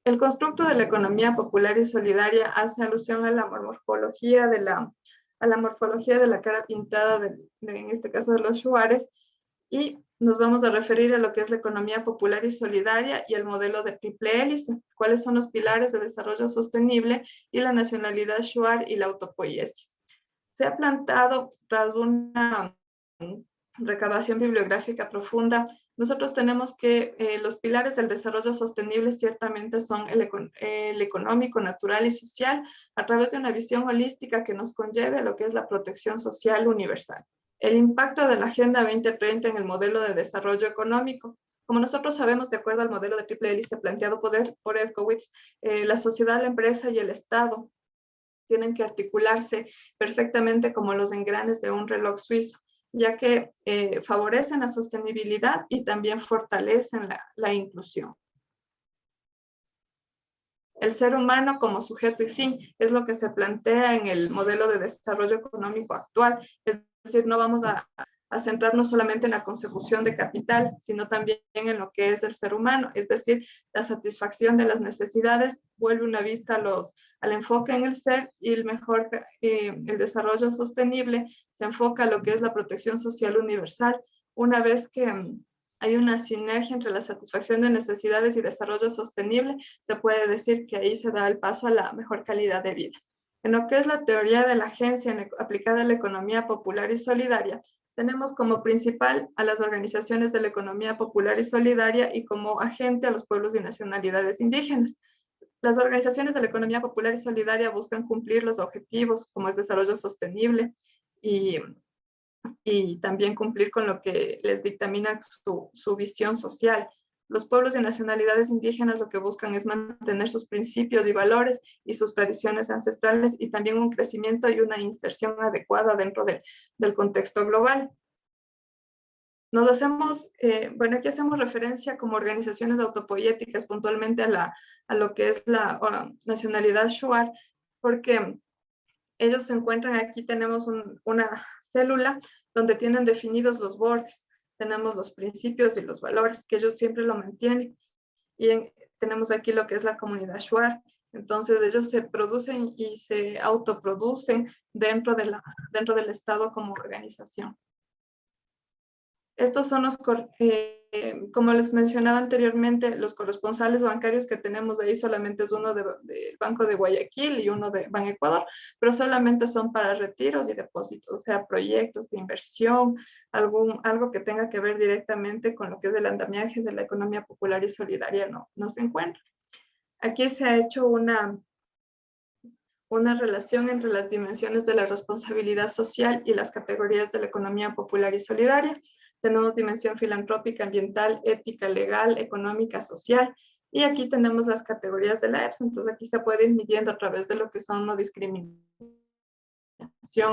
[SPEAKER 1] El constructo de la economía popular y solidaria hace alusión a la morfología de la cara pintada, en este caso de los Shuares, y nos vamos a referir a lo que es la economía popular y solidaria y el modelo de triple hélice, cuáles son los pilares de desarrollo sostenible y la nacionalidad shuar y la autopoiesis. Se ha plantado tras una recabación bibliográfica profunda. Nosotros tenemos que los pilares del desarrollo sostenible ciertamente son el económico, natural y social, a través de una visión holística que nos conlleve a lo que es la protección social universal. El impacto de la Agenda 2030 en el modelo de desarrollo económico. Como nosotros sabemos, de acuerdo al modelo de triple hélice planteado por Edkowitz, la sociedad, la empresa y el Estado tienen que articularse perfectamente como los engranes de un reloj suizo, ya que favorecen la sostenibilidad y también fortalecen la inclusión. El ser humano como sujeto y fin es lo que se plantea en el modelo de desarrollo económico actual. Es decir, no vamos a a centrarnos solamente en la consecución de capital, sino también en lo que es el ser humano, es decir, la satisfacción de las necesidades, vuelve una vista al enfoque en el ser y el desarrollo sostenible se enfoca a lo que es la protección social universal. Una vez que hay una sinergia entre la satisfacción de necesidades y desarrollo sostenible, se puede decir que ahí se da el paso a la mejor calidad de vida. En lo que es la teoría de la agencia aplicada a la economía popular y solidaria, tenemos como principal a las organizaciones de la economía popular y solidaria y como agente a los pueblos y nacionalidades indígenas. Las organizaciones de la economía popular y solidaria buscan cumplir los objetivos como es desarrollo sostenible y también cumplir con lo que les dictamina su visión social. Los pueblos y nacionalidades indígenas lo que buscan es mantener sus principios y valores y sus tradiciones ancestrales y también un crecimiento y una inserción adecuada dentro del contexto global. Aquí hacemos referencia como organizaciones autopoéticas puntualmente a lo que es la nacionalidad Shuar, porque ellos se encuentran aquí, tenemos una célula donde tienen definidos los bordes, tenemos los principios y los valores, que ellos siempre lo mantienen. Y tenemos aquí lo que es la comunidad Shuar. Entonces ellos se producen y se autoproducen dentro del Estado como organización. Estos son como les mencionaba anteriormente, los corresponsales bancarios que tenemos de ahí solamente es uno del Banco de Guayaquil y uno de Ban Ecuador, pero solamente son para retiros y depósitos, o sea, proyectos de inversión, algo que tenga que ver directamente con lo que es el andamiaje de la economía popular y solidaria no se encuentra. Aquí se ha hecho una relación entre las dimensiones de la responsabilidad social y las categorías de la economía popular y solidaria. Tenemos dimensión filantrópica, ambiental, ética, legal, económica, social, y aquí tenemos las categorías de la EPS. Entonces aquí se puede ir midiendo a través de lo que son no discriminación,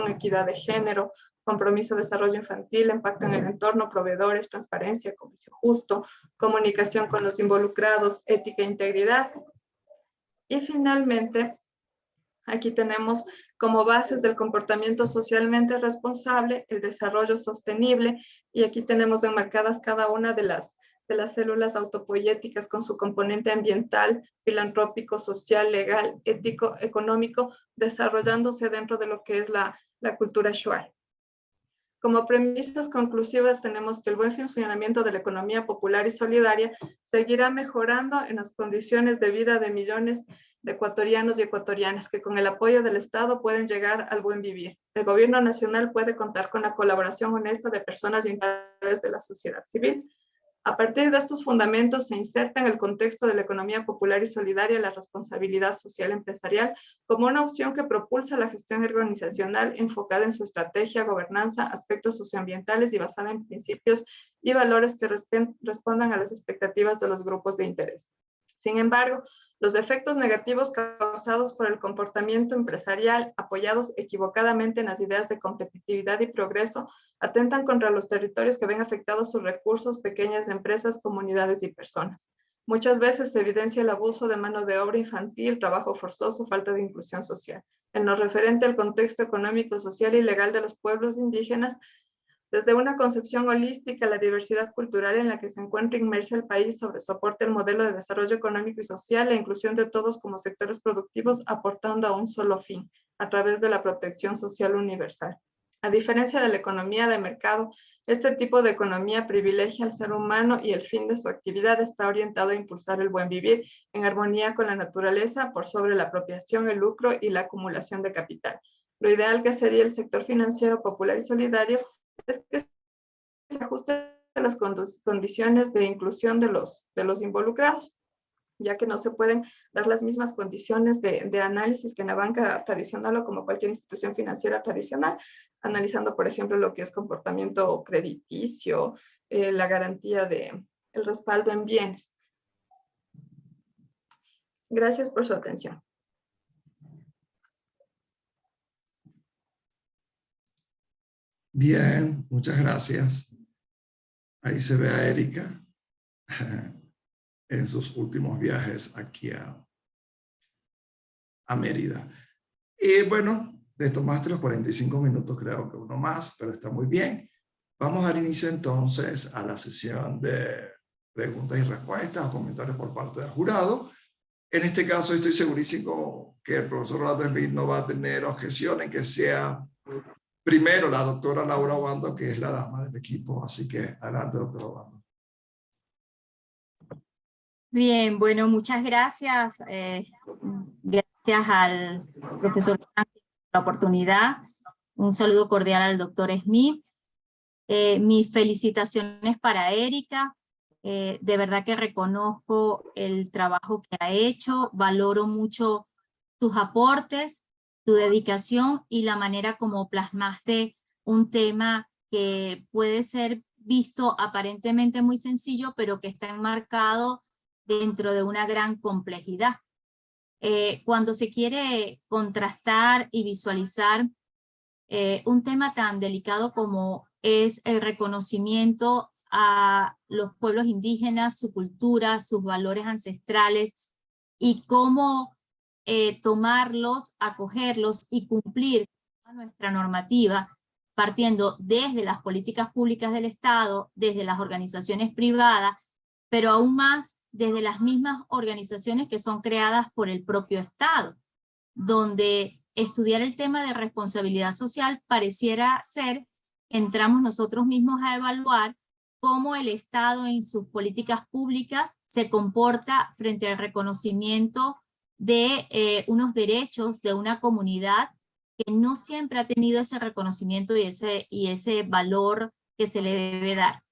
[SPEAKER 1] equidad de género, compromiso, desarrollo infantil, impacto en el entorno, proveedores, transparencia, comercio justo, comunicación con los involucrados, ética e integridad. Y finalmente, aquí tenemos como bases del comportamiento socialmente responsable, el desarrollo sostenible, y aquí tenemos enmarcadas cada una de las células autopoéticas con su componente ambiental, filantrópico, social, legal, ético, económico, desarrollándose dentro de lo que es la cultura Shuar. Como premisas conclusivas tenemos que el buen funcionamiento de la economía popular y solidaria seguirá mejorando en las condiciones de vida de millones de ecuatorianos y ecuatorianas que con el apoyo del Estado pueden llegar al buen vivir. El gobierno nacional puede contar con la colaboración honesta de personas y entidades de la sociedad civil. A partir de estos fundamentos se inserta en el contexto de la economía popular y solidaria la responsabilidad social empresarial como una opción que propulsa la gestión organizacional enfocada en su estrategia, gobernanza, aspectos socioambientales y basada en principios y valores que respondan a las expectativas de los grupos de interés. Sin embargo, los efectos negativos causados por el comportamiento empresarial, apoyados equivocadamente en las ideas de competitividad y progreso, atentan contra los territorios que ven afectados sus recursos, pequeñas empresas, comunidades y personas. Muchas veces se evidencia el abuso de mano de obra infantil, trabajo forzoso, falta de inclusión social. En lo referente al contexto económico, social y legal de los pueblos indígenas, desde una concepción holística, la diversidad cultural en la que se encuentra inmersa el país sobre soporte el modelo de desarrollo económico y social, la inclusión de todos como sectores productivos, aportando a un solo fin, a través de la protección social universal. A diferencia de la economía de mercado, este tipo de economía privilegia al ser humano y el fin de su actividad está orientado a impulsar el buen vivir en armonía con la naturaleza por sobre la apropiación, el lucro y la acumulación de capital. Lo ideal que sería el sector financiero popular y solidario es que se ajuste a las condiciones de inclusión de los involucrados, ya que no se pueden dar las mismas condiciones de análisis que en la banca tradicional o como cualquier institución financiera tradicional, analizando, por ejemplo, lo que es comportamiento crediticio, la garantía el respaldo en bienes. Gracias por su atención.
[SPEAKER 2] Bien, muchas gracias. Ahí se ve a Erika en sus últimos viajes aquí a Mérida. Y bueno, les tomaste los 45 minutos, creo que uno más, pero está muy bien. Vamos a dar inicio entonces a la sesión de preguntas y respuestas o comentarios por parte del jurado. En este caso estoy segurísimo que el profesor Rolando Smith no va a tener objeción en que sea primero la doctora Laura Obando, que es la dama del equipo. Así que adelante, doctora Obando.
[SPEAKER 3] Bien, bueno, muchas gracias. Gracias al profesor por la oportunidad. Un saludo cordial al doctor Smith. Mis felicitaciones para Erika. De verdad que reconozco el trabajo que ha hecho. Valoro mucho tus aportes, tu dedicación y la manera como plasmaste un tema que puede ser visto aparentemente muy sencillo, pero que está enmarcado dentro de una gran complejidad. Cuando se quiere contrastar y visualizar un tema tan delicado como es el reconocimiento a los pueblos indígenas, su cultura, sus valores ancestrales y cómo tomarlos, acogerlos y cumplir con nuestra normativa, partiendo desde las políticas públicas del Estado, desde las organizaciones privadas, pero aún más desde las mismas organizaciones que son creadas por el propio Estado, donde estudiar el tema de responsabilidad social pareciera ser, entramos nosotros mismos a evaluar cómo el Estado en sus políticas públicas se comporta frente al reconocimiento de unos derechos de una comunidad que no siempre ha tenido ese reconocimiento y ese valor que se le debe dar.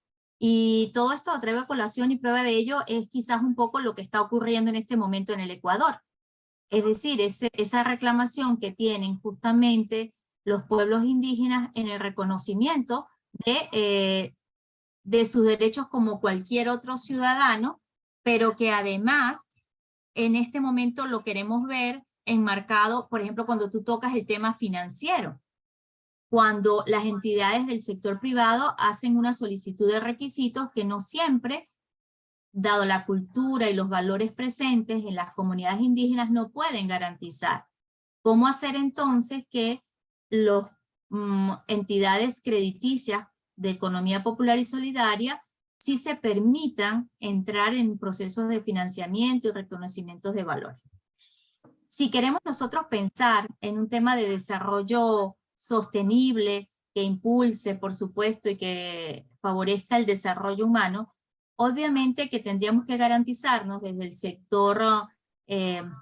[SPEAKER 3] Y todo esto a traigo a colación y prueba de ello es quizás un poco lo que está ocurriendo en este momento en el Ecuador. Es decir, esa reclamación que tienen justamente los pueblos indígenas en el reconocimiento de sus derechos como cualquier otro ciudadano, pero que además en este momento lo queremos ver enmarcado, por ejemplo, cuando tú tocas el tema financiero, cuando las entidades del sector privado hacen una solicitud de requisitos que no siempre, dado la cultura y los valores presentes en las comunidades indígenas, no pueden garantizar. ¿Cómo hacer entonces que las entidades crediticias de economía popular y solidaria sí se permitan entrar en procesos de financiamiento y reconocimientos de valores? Si queremos nosotros pensar en un tema de desarrollo sostenible, que impulse, por supuesto, y que favorezca el desarrollo humano, obviamente que tendríamos que garantizarnos desde el sector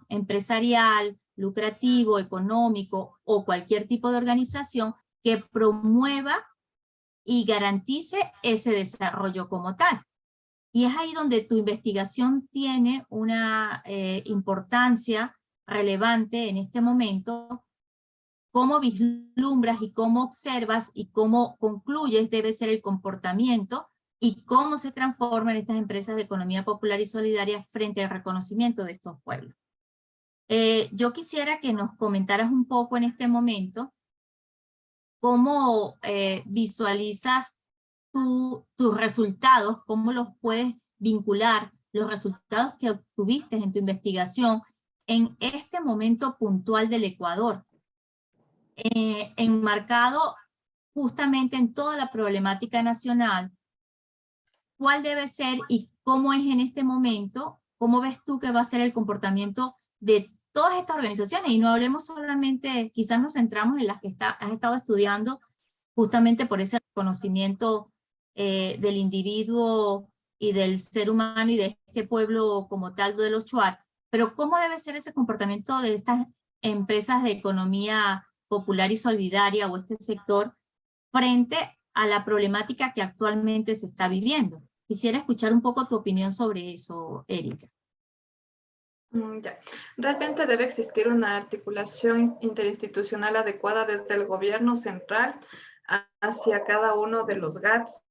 [SPEAKER 3] empresarial, lucrativo, económico o cualquier tipo de organización que promueva y garantice ese desarrollo como tal. Y es ahí donde tu investigación tiene una importancia relevante en este momento. Cómo vislumbras y cómo observas y cómo concluyes debe ser el comportamiento y cómo se transforman estas empresas de economía popular y solidaria frente al reconocimiento de estos pueblos. Yo quisiera que nos comentaras un poco en este momento cómo visualizas tus resultados, cómo los puedes vincular, los resultados que obtuviste en tu investigación en este momento puntual del Ecuador, enmarcado justamente en toda la problemática nacional. ¿Cuál debe ser y cómo es en este momento? ¿Cómo ves tú que va a ser el comportamiento de todas estas organizaciones? Y no hablemos solamente, quizás nos centramos en las que has estado estudiando justamente por ese reconocimiento del individuo y del ser humano y de este pueblo como tal de los Shuar. Pero ¿cómo debe ser ese comportamiento de estas empresas de economía popular y solidaria o este sector frente a la problemática que actualmente se está viviendo? Quisiera escuchar un poco tu opinión sobre eso, Erika.
[SPEAKER 1] Ya. Realmente debe existir una articulación interinstitucional adecuada desde el gobierno central hacia cada uno de los GATS,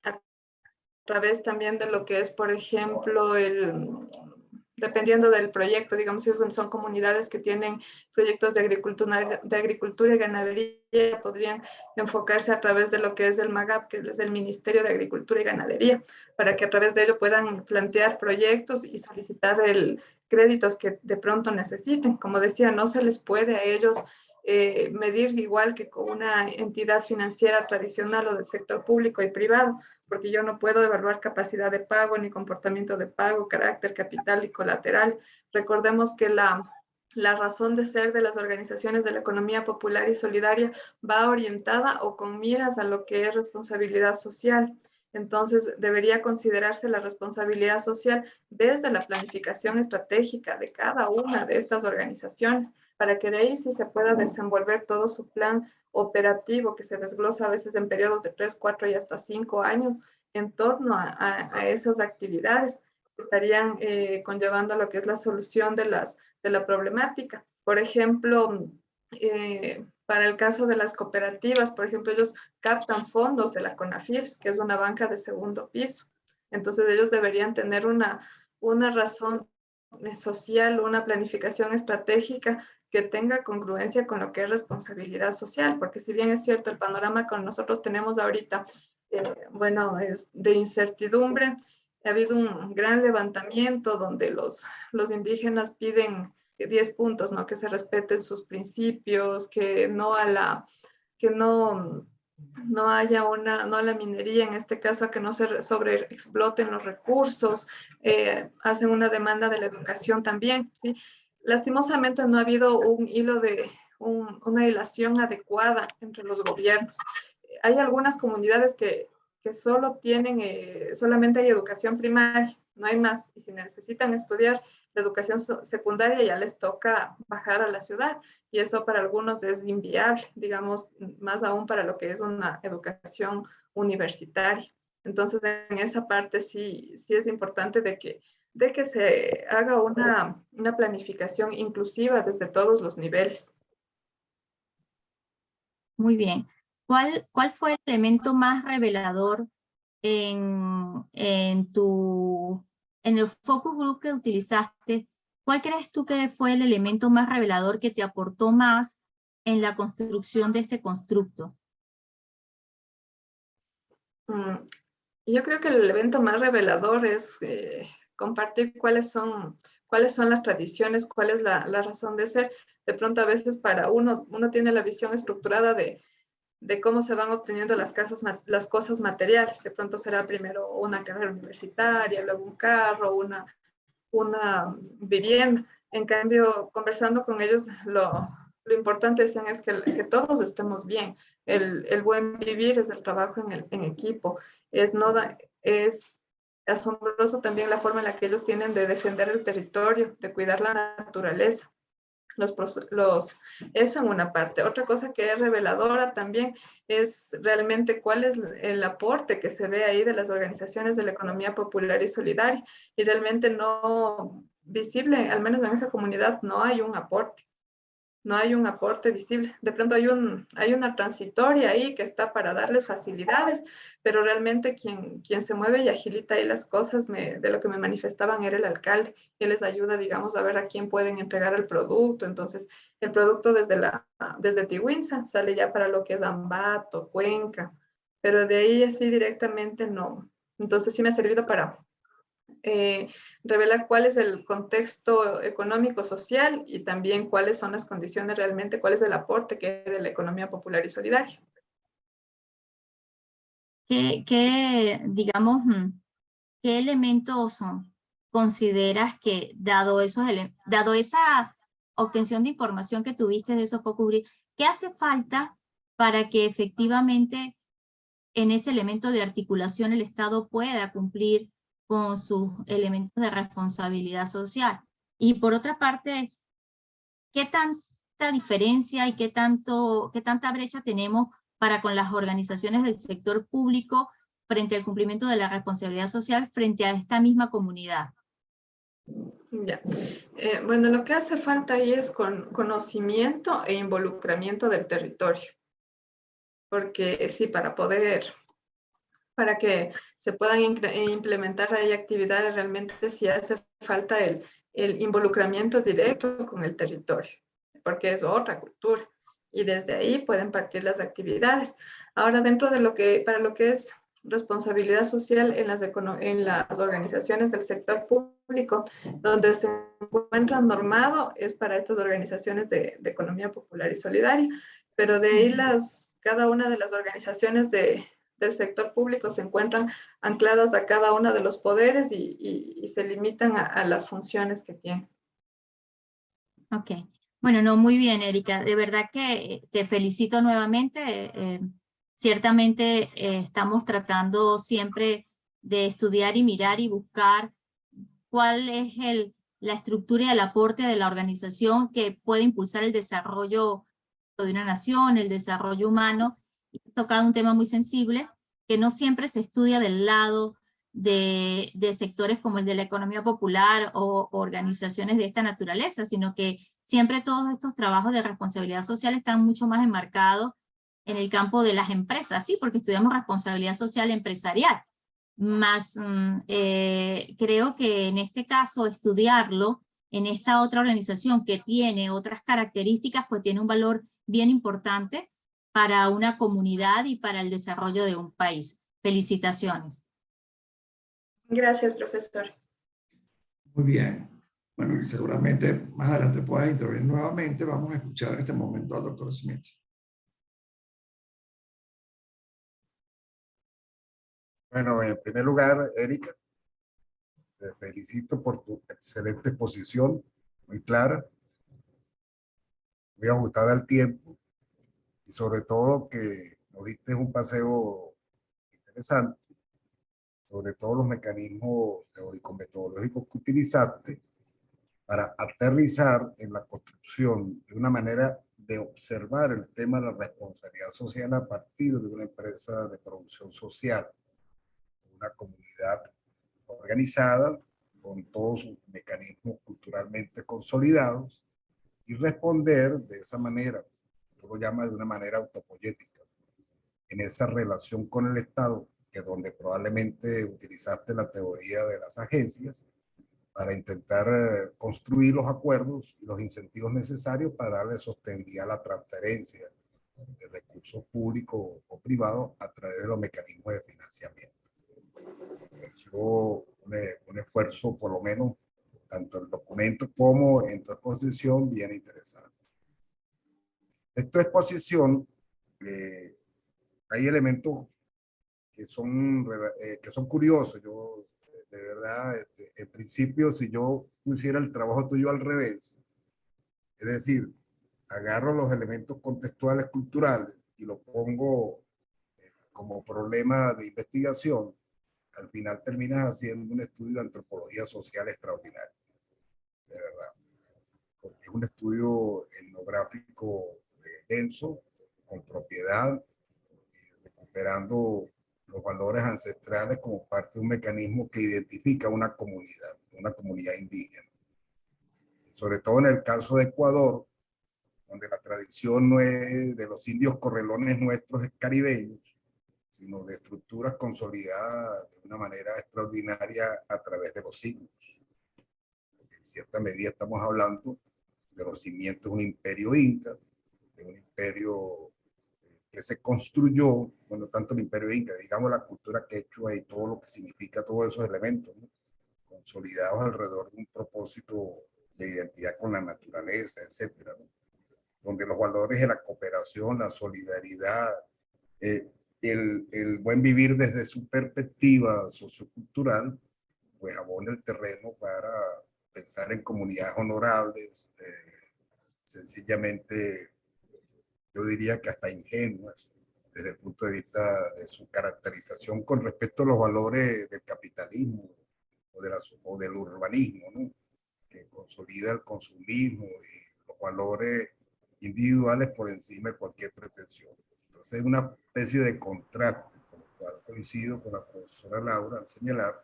[SPEAKER 1] a través también de lo que es, por ejemplo, dependiendo del proyecto, digamos, si son comunidades que tienen proyectos de agricultura y ganadería, podrían enfocarse a través de lo que es el MAGAP, que es el Ministerio de Agricultura y Ganadería, para que a través de ello puedan plantear proyectos y solicitar créditos que de pronto necesiten. Como decía, no se les puede a ellos medir igual que con una entidad financiera tradicional o del sector público y privado, porque yo no puedo evaluar capacidad de pago, ni comportamiento de pago, carácter, capital y colateral. Recordemos que la razón de ser de las organizaciones de la economía popular y solidaria va orientada o con miras a lo que es responsabilidad social. Entonces, debería considerarse la responsabilidad social desde la planificación estratégica de cada una de estas organizaciones, para que de ahí sí se pueda desenvolver todo su plan operativo que se desglosa a veces en periodos de 3, 4 y hasta 5 años en torno a esas actividades que estarían conllevando lo que es la solución de la problemática. Por ejemplo, para el caso de las cooperativas, por ejemplo, ellos captan fondos de la CONAFIRS, que es una banca de segundo piso. Entonces ellos deberían tener una razón social, una planificación estratégica que tenga congruencia con lo que es responsabilidad social, porque si bien es cierto el panorama que nosotros tenemos ahorita, bueno, es de incertidumbre, ha habido un gran levantamiento donde los indígenas piden 10 puntos, ¿no? Que se respeten sus principios, que no haya no a la minería, en este caso a que no se sobreexploten los recursos, hacen una demanda de la educación también, ¿sí? Lastimosamente no ha habido un hilo una hilación adecuada entre los gobiernos. Hay algunas comunidades que solo solamente hay educación primaria, no hay más, y si necesitan estudiar la educación secundaria ya les toca bajar a la ciudad, y eso para algunos es inviable, digamos, más aún para lo que es una educación universitaria. Entonces, en esa parte sí es importante de que se haga una planificación inclusiva desde todos los niveles.
[SPEAKER 3] Muy bien. ¿Cuál fue el elemento más revelador en el focus group que utilizaste? ¿Cuál crees tú que fue el elemento más revelador que te aportó más en la construcción de este constructo?
[SPEAKER 1] Yo creo que el evento más revelador es compartir cuáles son las tradiciones, cuál es la razón de ser. De pronto a veces para uno tiene la visión estructurada de cómo se van obteniendo las cosas materiales. De pronto será primero una carrera universitaria, luego un carro, una vivienda. En cambio, conversando con ellos, lo importante es que todos estemos bien. El buen vivir es el trabajo en equipo. Es asombroso también la forma en la que ellos tienen de defender el territorio, de cuidar la naturaleza. Eso en una parte. Otra cosa que es reveladora también es realmente cuál es el aporte que se ve ahí de las organizaciones de la economía popular y solidaria. Y realmente no visible, al menos en esa comunidad, no hay un aporte. No hay un aporte visible. De pronto hay una transitoria ahí que está para darles facilidades, pero realmente quien se mueve y agilita ahí las cosas, de lo que me manifestaban, era el alcalde. Él les ayuda, digamos, a ver a quién pueden entregar el producto. Entonces, el producto desde Tihuinza sale ya para lo que es Ambato, Cuenca, pero de ahí así directamente no. Entonces, sí me ha servido para revelar cuál es el contexto económico, social, y también cuáles son las condiciones realmente, cuál es el aporte que hay de la economía popular y solidaria.
[SPEAKER 3] Digamos, qué elementos consideras que, dado esa obtención de información que tuviste de esos focus group, qué hace falta para que efectivamente en ese elemento de articulación el Estado pueda cumplir con sus elementos de responsabilidad social? Y por otra parte, ¿qué tanta diferencia y qué tanta brecha tenemos para con las organizaciones del sector público frente al cumplimiento de la responsabilidad social frente a esta misma comunidad?
[SPEAKER 1] Ya. Bueno, lo que hace falta ahí es conocimiento e involucramiento del territorio. Porque sí, para que se puedan implementar ahí actividades, realmente sí hace falta el involucramiento directo con el territorio, porque es otra cultura, y desde ahí pueden partir las actividades. Ahora, dentro de para lo que es responsabilidad social en las organizaciones del sector público, donde se encuentra normado es para estas organizaciones de economía popular y solidaria, pero de ahí cada una de las organizaciones del sector público se encuentran ancladas a cada uno de los poderes y se limitan a las funciones que tienen.
[SPEAKER 3] Ok, bueno, no, muy bien, Erika. De verdad que te felicito nuevamente. Ciertamente estamos tratando siempre de estudiar y mirar y buscar cuál es la estructura y el aporte de la organización que puede impulsar el desarrollo de una nación, el desarrollo humano. Y he tocado un tema muy sensible que no siempre se estudia del lado de sectores como el de la economía popular o organizaciones de esta naturaleza, sino que siempre todos estos trabajos de responsabilidad social están mucho más enmarcados en el campo de las empresas, sí, porque estudiamos responsabilidad social empresarial. Más creo que en este caso estudiarlo en esta otra organización que tiene otras características, pues tiene un valor bien importante para una comunidad y para el desarrollo de un país. Felicitaciones.
[SPEAKER 1] Gracias, profesor.
[SPEAKER 2] Muy bien. Bueno, y seguramente más adelante puedas intervenir nuevamente. Vamos a escuchar en este momento al doctor Smith.
[SPEAKER 4] Bueno, en primer lugar, Erika, te felicito por tu excelente exposición, muy clara, muy ajustada al tiempo y sobre todo que nos diste un paseo interesante sobre todos los mecanismos teórico-metodológicos que utilizaste para aterrizar en la construcción de una manera de observar el tema de la responsabilidad social a partir de una empresa de producción social, una comunidad organizada con todos sus mecanismos culturalmente consolidados y responder de esa manera, tú lo llamas de una manera autopoyética, en esa relación con el Estado, que es donde probablemente utilizaste la teoría de las agencias para intentar construir los acuerdos y los incentivos necesarios para darle sostenibilidad a la transferencia de recursos públicos o privados a través de los mecanismos de financiamiento. Un esfuerzo, por lo menos, tanto el documento como en tu exposición, bien interesante. En tu exposición hay elementos que son curiosos. Yo, de verdad, en principio, si yo pusiera el trabajo tuyo al revés, es decir, agarro los elementos contextuales culturales y los pongo como problema de investigación, al final terminas haciendo un estudio de antropología social extraordinario, de verdad. Porque es un estudio etnográfico denso, con propiedad, recuperando los valores ancestrales como parte de un mecanismo que identifica una comunidad indígena. Sobre todo en el caso de Ecuador, donde la tradición no es de los indios correlones nuestros caribeños, sino de estructuras consolidadas de una manera extraordinaria a través de los siglos. Porque en cierta medida estamos hablando de los cimientos de un imperio inca, de un imperio que se construyó, bueno, tanto el imperio inca, digamos la cultura quechua y todo lo que significa todos esos elementos, ¿no? Consolidados alrededor de un propósito de identidad con la naturaleza, etcétera, ¿no? Donde los valores de la cooperación, la solidaridad, el buen vivir desde su perspectiva sociocultural, pues abona el terreno para pensar en comunidades honorables, sencillamente, yo diría que hasta ingenuas, desde el punto de vista de su caracterización con respecto a los valores del capitalismo o del urbanismo, ¿no? Que consolida el consumismo y los valores individuales por encima de cualquier pretensión. Entonces es una especie de contraste, con lo cual coincido con la profesora Laura al señalar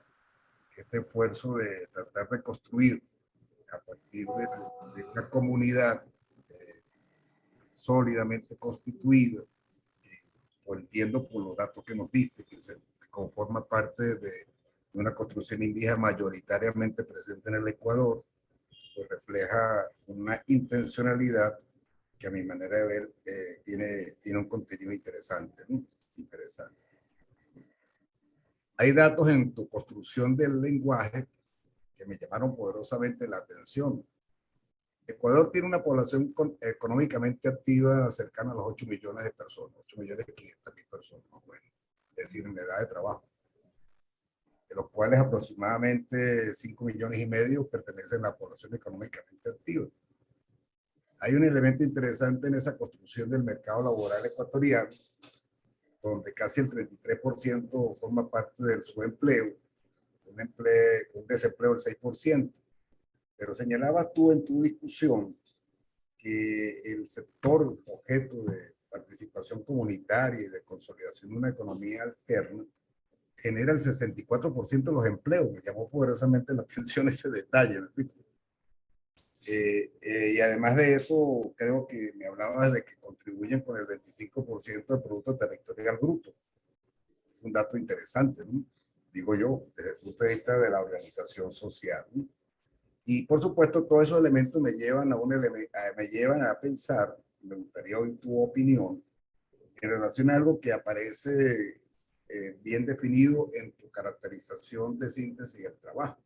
[SPEAKER 4] que este esfuerzo de tratar de construir a partir de una comunidad sólidamente constituida, o entiendo por los datos que nos diste, que conforma parte de una construcción indígena mayoritariamente presente en el Ecuador, pues refleja una intencionalidad que a mi manera de ver tiene un contenido interesante, ¿no? Interesante. Hay datos en tu construcción del lenguaje que me llamaron poderosamente la atención. Ecuador tiene una población económicamente activa cercana a los 8 millones de personas, 8.500.000 personas, más o menos, es decir, en edad de trabajo, de los cuales aproximadamente 5,5 millones pertenecen a la población económicamente activa. Hay un elemento interesante en esa construcción del mercado laboral ecuatoriano, donde casi el 33% forma parte del subempleo, un desempleo del 6%. Pero señalabas tú en tu discusión que el sector objeto de participación comunitaria y de consolidación de una economía alterna genera el 64% de los empleos. Me llamó poderosamente la atención ese detalle. ¿Me explico? Y además de eso, creo que me hablabas de que contribuyen con el 25% del Producto Territorial Bruto. Es un dato interesante, ¿no? Digo yo, desde el punto de vista de la organización social, ¿no? Y por supuesto, todos esos elementos me llevan a pensar, me gustaría oír tu opinión, en relación a algo que aparece bien definido en tu caracterización de síntesis del trabajo.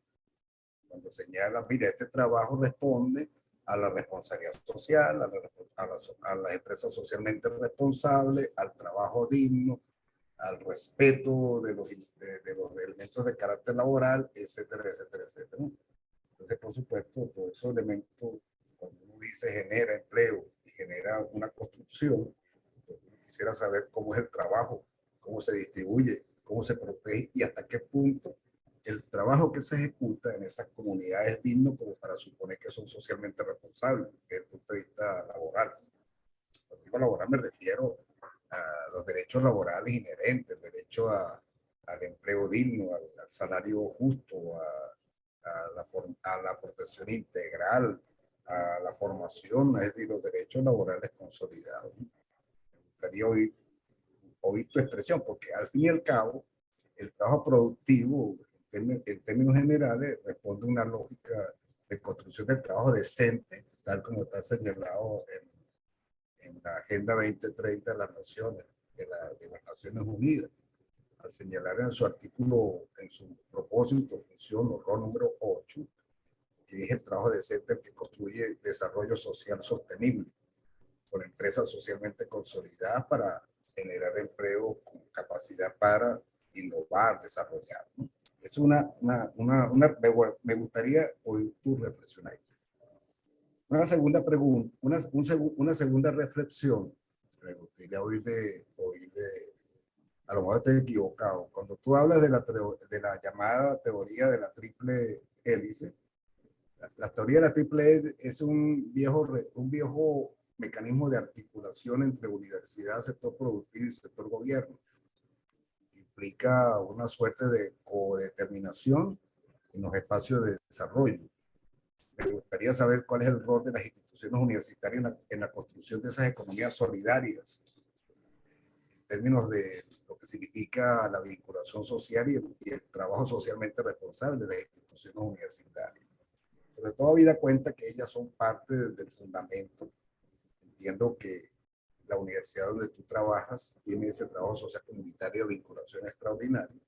[SPEAKER 4] Cuando señalas, mira, este trabajo responde a la responsabilidad social, a las empresas socialmente responsables, al trabajo digno, al respeto de los elementos de carácter laboral, etcétera, etcétera, etcétera. Entonces, por supuesto, todos esos elementos, cuando uno dice genera empleo y genera una construcción, pues uno quisiera saber cómo es el trabajo, cómo se distribuye, cómo se protege y hasta qué punto el trabajo que se ejecuta en esas comunidades es digno como para suponer que son socialmente responsables desde el punto de vista laboral. Cuando digo laboral me refiero a los derechos laborales inherentes, el derecho al empleo digno, al salario justo, a la protección integral, a la formación, es decir, los derechos laborales consolidados. Me gustaría oír tu expresión, porque al fin y al cabo, el trabajo productivo, en términos generales, responde a una lógica de construcción del trabajo decente, tal como está señalado en la Agenda 2030 de las Naciones, de las Naciones Unidas, al señalar en su artículo, en su propósito, función o rol número 8, que es el trabajo decente el que construye desarrollo social sostenible, con empresas socialmente consolidadas para generar empleo con capacidad para innovar, desarrollar, ¿no? Es me gustaría oír tu reflexión ahí. Una segunda pregunta, una segunda reflexión, me gustaría a lo mejor estoy equivocado. Cuando tú hablas de la llamada teoría de la triple hélice, la teoría de la triple hélice es un viejo mecanismo de articulación entre universidad, sector productivo y sector gobierno. Implica una suerte de codeterminación en los espacios de desarrollo. Me gustaría saber cuál es el rol de las instituciones universitarias en la construcción de esas economías solidarias, en términos de lo que significa la vinculación social y el trabajo socialmente responsable de las instituciones universitarias. Pero de toda vida cuenta que ellas son parte del fundamento. Entiendo que la universidad donde tú trabajas tiene ese trabajo social comunitario de vinculación extraordinaria.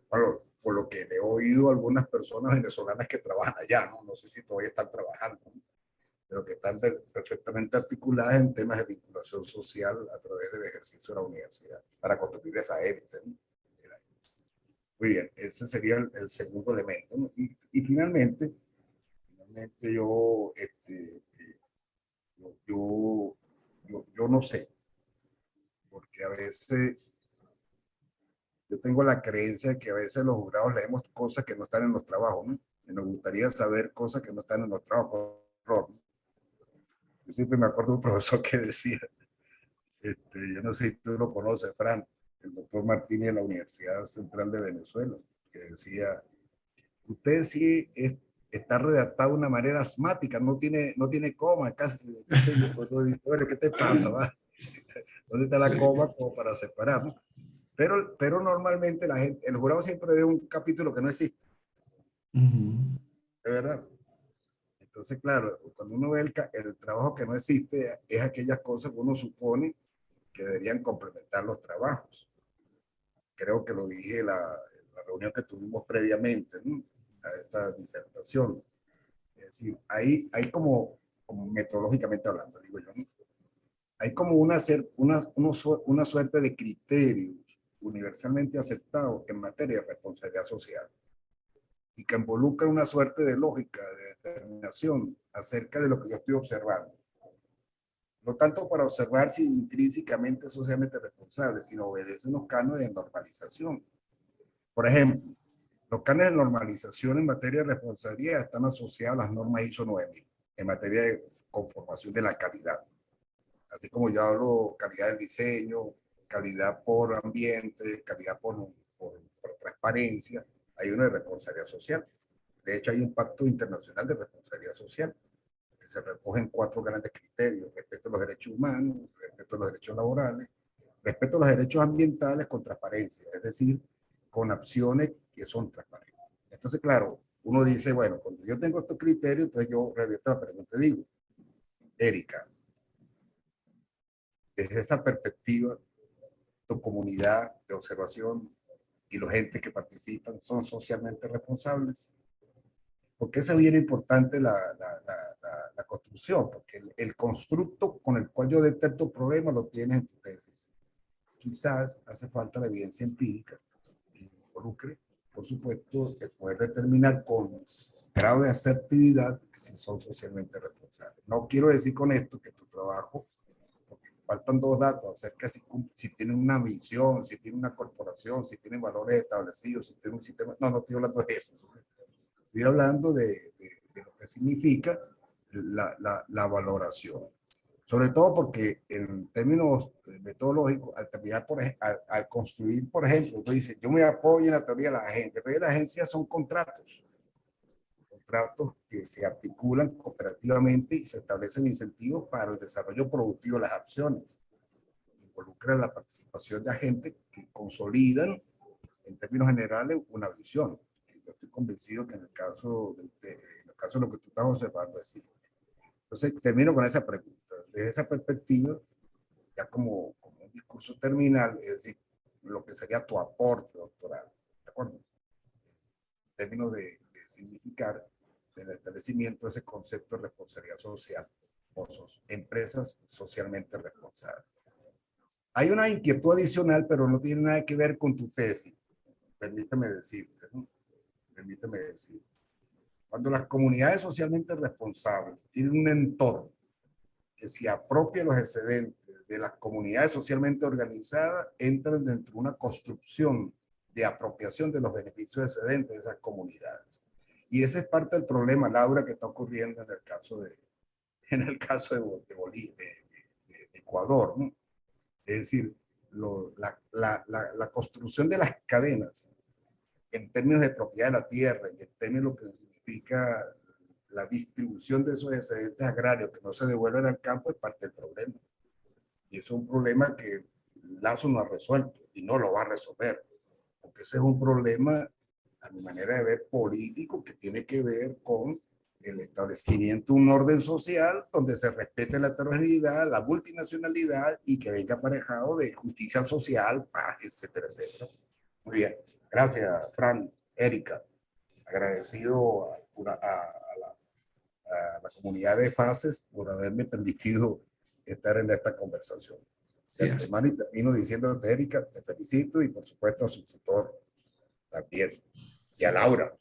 [SPEAKER 4] Bueno, por lo que le he oído a algunas personas venezolanas que trabajan allá, no sé si todavía están trabajando, ¿no? Pero que están perfectamente articuladas en temas de vinculación social a través del ejercicio de la universidad para construir esa hélice, ¿no? Muy bien, ese sería el segundo elemento, ¿no? Y finalmente yo no sé, porque a veces yo tengo la creencia de que a veces los jurados leemos cosas que no están en los trabajos, ¿no? Y nos gustaría saber cosas que no están en los trabajos. ¿No? Yo siempre me acuerdo de un profesor que decía, yo no sé si tú lo conoces, Fran, el doctor Martínez de la Universidad Central de Venezuela, que decía, usted sí está redactado de una manera asmática, no tiene coma, casi ¿qué te pasa? Va? ¿Dónde está la coma como para separar? ¿No? Pero normalmente el jurado siempre ve un capítulo que no existe. ¿De verdad? Entonces, claro, cuando uno ve el trabajo que no existe, es aquellas cosas que uno supone que deberían complementar los trabajos. Creo que lo dije la reunión que tuvimos previamente, ¿no?, a esta disertación. Es decir, hay como metodológicamente hablando, digo yo, ¿no?, hay como una suerte de criterios universalmente aceptados en materia de responsabilidad social y que involucra una suerte de lógica, de determinación acerca de lo que yo estoy observando. No tanto para observar si intrínsecamente es socialmente responsable, sino obedece unos cánones de normalización. Por ejemplo, los cánones de normalización en materia de responsabilidad están asociados a las normas ISO 9000 en materia de conformación de la calidad. Así como yo hablo calidad del diseño, calidad por ambiente, calidad por transparencia, hay uno de responsabilidad social. De hecho, hay un pacto internacional de responsabilidad social que se recogen 4 grandes criterios: respeto a los derechos humanos, respeto a los derechos laborales, respeto a los derechos ambientales con transparencia, es decir, con acciones que son transparentes. Entonces, claro, uno dice, bueno, cuando yo tengo estos criterios, entonces yo revierto la pregunta y digo, Erika, desde esa perspectiva, tu comunidad de observación y los entes que participan son socialmente responsables. Porque eso es bien importante la construcción, porque el constructo con el cual yo detecto problemas lo tienes en tu tesis. Quizás hace falta la evidencia empírica que involucre, por supuesto, el poder determinar con grado de asertividad si son socialmente responsables. No quiero decir con esto que tu trabajo, porque faltan 2 datos acerca de si tienen una visión, si tienen una corporación, si tienen valores establecidos, si tienen un sistema. No estoy hablando de eso. Estoy hablando de lo que significa la valoración. Sobre todo porque en términos metodológicos, al construir, por ejemplo, tú dices, yo me apoyo en la teoría de la agencia, pero las agencias son contratos que se articulan cooperativamente y se establecen incentivos para el desarrollo productivo de las acciones. Involucran la participación de agentes que consolidan, en términos generales, una visión. Yo estoy convencido que en el caso de lo que tú estás observando existe. Entonces, termino con esa pregunta. Desde esa perspectiva, ya como un discurso terminal, es decir, lo que sería tu aporte doctoral, ¿de acuerdo? En términos de significar el establecimiento de ese concepto de responsabilidad social por empresas socialmente responsables. Hay una inquietud adicional, pero no tiene nada que ver con tu tesis. Permíteme decirte, ¿no? Permíteme decir, cuando las comunidades socialmente responsables tienen un entorno que se apropia los excedentes de las comunidades socialmente organizadas, entran dentro de una construcción de apropiación de los beneficios excedentes de esas comunidades. Y ese es parte del problema, Laura, que está ocurriendo en el caso de Ecuador, ¿no? Es decir, la construcción de las cadenas en términos de propiedad de la tierra y en términos de lo que significa la distribución de esos excedentes agrarios que no se devuelven al campo es parte del problema. Y es un problema que Lazo no ha resuelto y no lo va a resolver, porque ese es un problema, a mi manera de ver, político, que tiene que ver con el establecimiento de un orden social donde se respete la heterogeneidad, la multinacionalidad y que venga aparejado de justicia social, paz, etcétera, etcétera. Muy bien. Gracias, Fran, Erika. Agradecido a la comunidad de FACES por haberme permitido estar en esta conversación. De antemano, y termino diciéndote, Erika, te felicito y por supuesto a su tutor también. Y a Laura.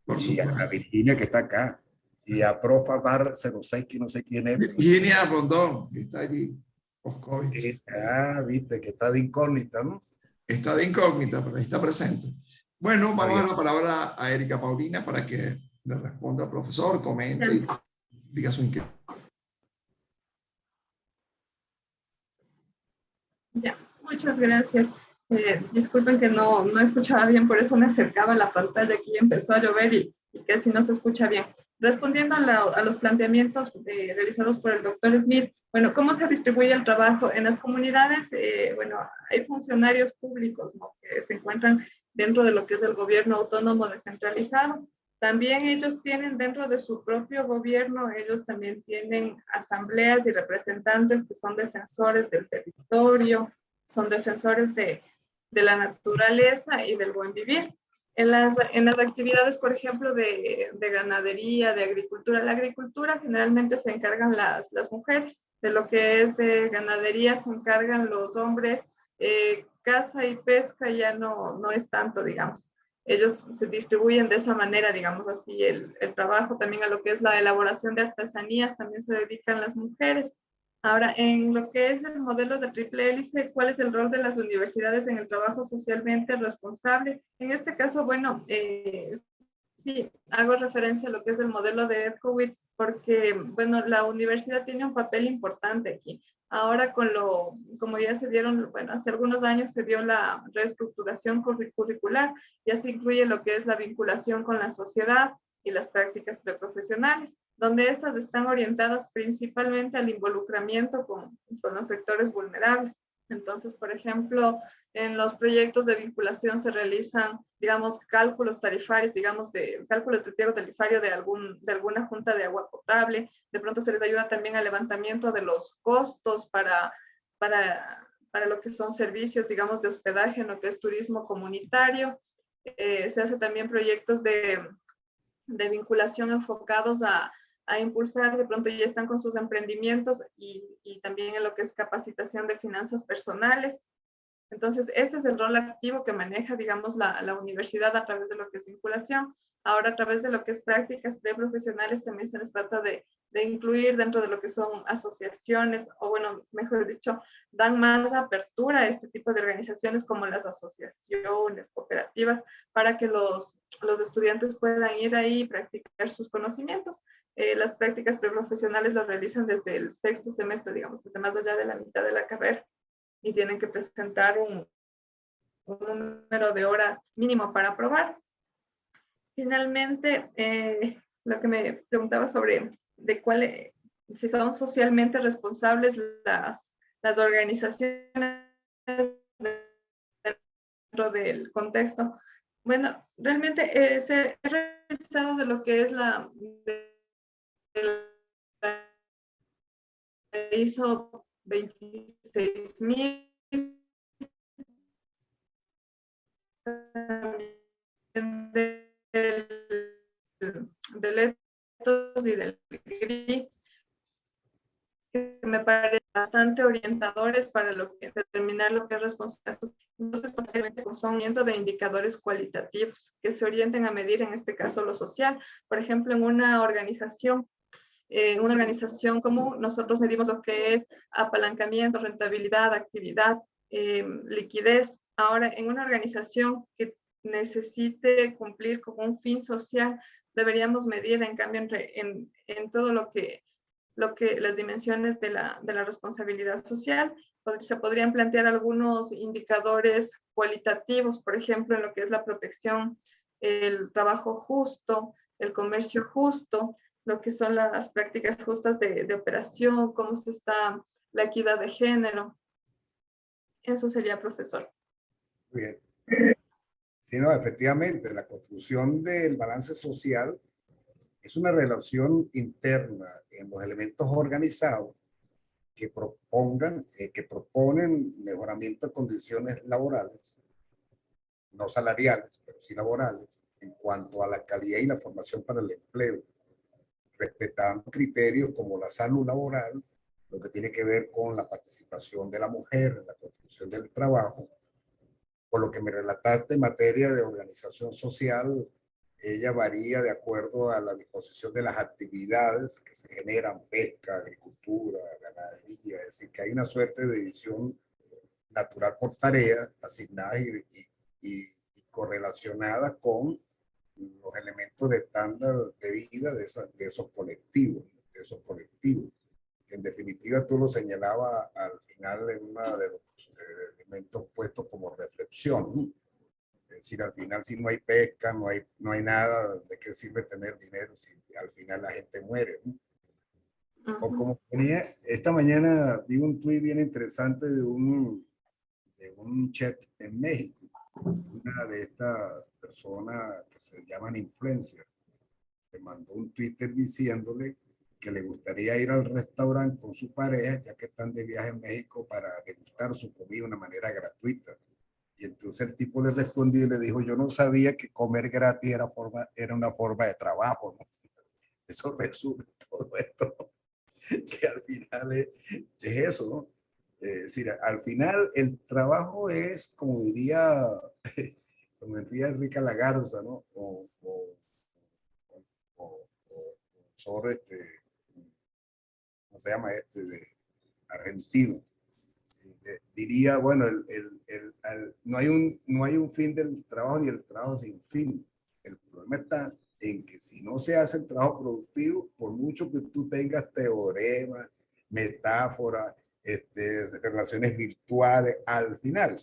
[SPEAKER 4] Y a Virginia que está acá. Y a Profa Bar 06, que no sé quién es.
[SPEAKER 2] Virginia Rondón, que está allí.
[SPEAKER 4] Viste, que está de incógnita, ¿no?
[SPEAKER 2] Está de incógnita, pero está presente. Bueno, vamos a dar la palabra a Erika Paulina para que le responda al profesor, comente y diga su inquietud.
[SPEAKER 1] Ya, muchas gracias. Disculpen que no escuchaba bien, por eso me acercaba a la pantalla. Aquí empezó a llover y casi no se escucha bien. Respondiendo a los planteamientos realizados por el doctor Smith, bueno, ¿cómo se distribuye el trabajo? En las comunidades, bueno, hay funcionarios públicos, ¿no?, que se encuentran dentro de lo que es el gobierno autónomo descentralizado. También ellos tienen dentro de su propio gobierno, ellos también tienen asambleas y representantes que son defensores del territorio, son defensores de la naturaleza y del buen vivir. En las actividades, por ejemplo, de ganadería, de agricultura, la agricultura generalmente se encargan las mujeres, de lo que es de ganadería se encargan los hombres, caza y pesca ya no es tanto, digamos. Ellos se distribuyen de esa manera, digamos así, el trabajo también a lo que es la elaboración de artesanías, también se dedican las mujeres. Ahora, en lo que es el modelo de triple hélice, ¿cuál es el rol de las universidades en el trabajo socialmente responsable? En este caso, bueno, sí, hago referencia a lo que es el modelo de Erkowitz, porque, bueno, la universidad tiene un papel importante aquí. Ahora como ya se dieron, bueno, hace algunos años se dio la reestructuración curricular, ya se incluye lo que es la vinculación con la sociedad y las prácticas preprofesionales, donde estas están orientadas principalmente al involucramiento con los sectores vulnerables. Entonces, por ejemplo, en los proyectos de vinculación se realizan, digamos, cálculos tarifarios, digamos, de cálculos del pliego tarifario de alguna junta de agua potable. De pronto se les ayuda también al levantamiento de los costos para lo que son servicios, digamos, de hospedaje en lo que es turismo comunitario. Se hace también proyectos de vinculación enfocados a impulsar, de pronto ya están con sus emprendimientos y también en lo que es capacitación de finanzas personales. Entonces, ese es el rol activo que maneja, digamos, la universidad a través de lo que es vinculación. Ahora, a través de lo que es prácticas preprofesionales, también se les trata de incluir dentro de lo que son asociaciones, o bueno, mejor dicho, dan más apertura a este tipo de organizaciones como las asociaciones, cooperativas, para que los estudiantes puedan ir ahí y practicar sus conocimientos. Las prácticas preprofesionales lo realizan desde el sexto semestre, digamos, desde más allá de la mitad de la carrera, y tienen que presentar un número de horas mínimo para aprobar. Finalmente, lo que me preguntaba sobre si son socialmente responsables las organizaciones dentro del contexto. Bueno, realmente se ha realizado de lo que es la ISO 26.000, del ETOS y del GRI, que me parecen bastante orientadores para determinar lo que es responsabilidad. Entonces, son de indicadores cualitativos que se orienten a medir, en este caso, lo social. Por ejemplo, en una organización común, nosotros medimos lo que es apalancamiento, rentabilidad, actividad, liquidez. Ahora, en una organización que necesite cumplir con un fin social, deberíamos medir, en cambio, en todo lo que las dimensiones de la responsabilidad social. Se podrían plantear algunos indicadores cualitativos, por ejemplo, en lo que es la protección, el trabajo justo, el comercio justo, lo que son las prácticas justas de operación, cómo se está la equidad de género. Eso sería, profesor.
[SPEAKER 4] Muy bien. Sí, no, efectivamente, la construcción del balance social es una relación interna en los elementos organizados que proponen mejoramiento de condiciones laborales, no salariales, pero sí laborales, en cuanto a la calidad y la formación para el empleo, respetando criterios como la salud laboral, lo que tiene que ver con la participación de la mujer en la construcción del trabajo. Por lo que me relataste en materia de organización social, ella varía de acuerdo a la disposición de las actividades que se generan: pesca, agricultura, ganadería. Es decir, que hay una suerte de división natural por tareas asignadas y correlacionadas con los elementos de estándar de vida de esos colectivos. En definitiva, tú lo señalabas al final en uno de los elementos puestos como reflexión, ¿no? Es decir, al final, si no hay pesca, no hay nada, ¿de qué sirve tener dinero si al final la gente muere, ¿no? O como ponía, esta mañana vi un tuit bien interesante de un chat en México, una de estas personas que se llaman influencers, le mandó un Twitter diciéndole que le gustaría ir al restaurante con su pareja, ya que están de viaje en México, para degustar su comida de una manera gratuita. Y Entonces el tipo le respondió y le dijo, yo no sabía que comer gratis era una forma de trabajo, ¿no? Eso resume todo esto, que al final es eso, ¿no? Es decir, al final el trabajo es, como diría Enrique Lagarza, ¿no? Sobre ¿cómo se llama de argentino? Diría, bueno, no hay un fin del trabajo ni el trabajo sin fin. El problema está en que si no se hace el trabajo productivo, por mucho que tú tengas teoremas, metáforas, relaciones virtuales, al final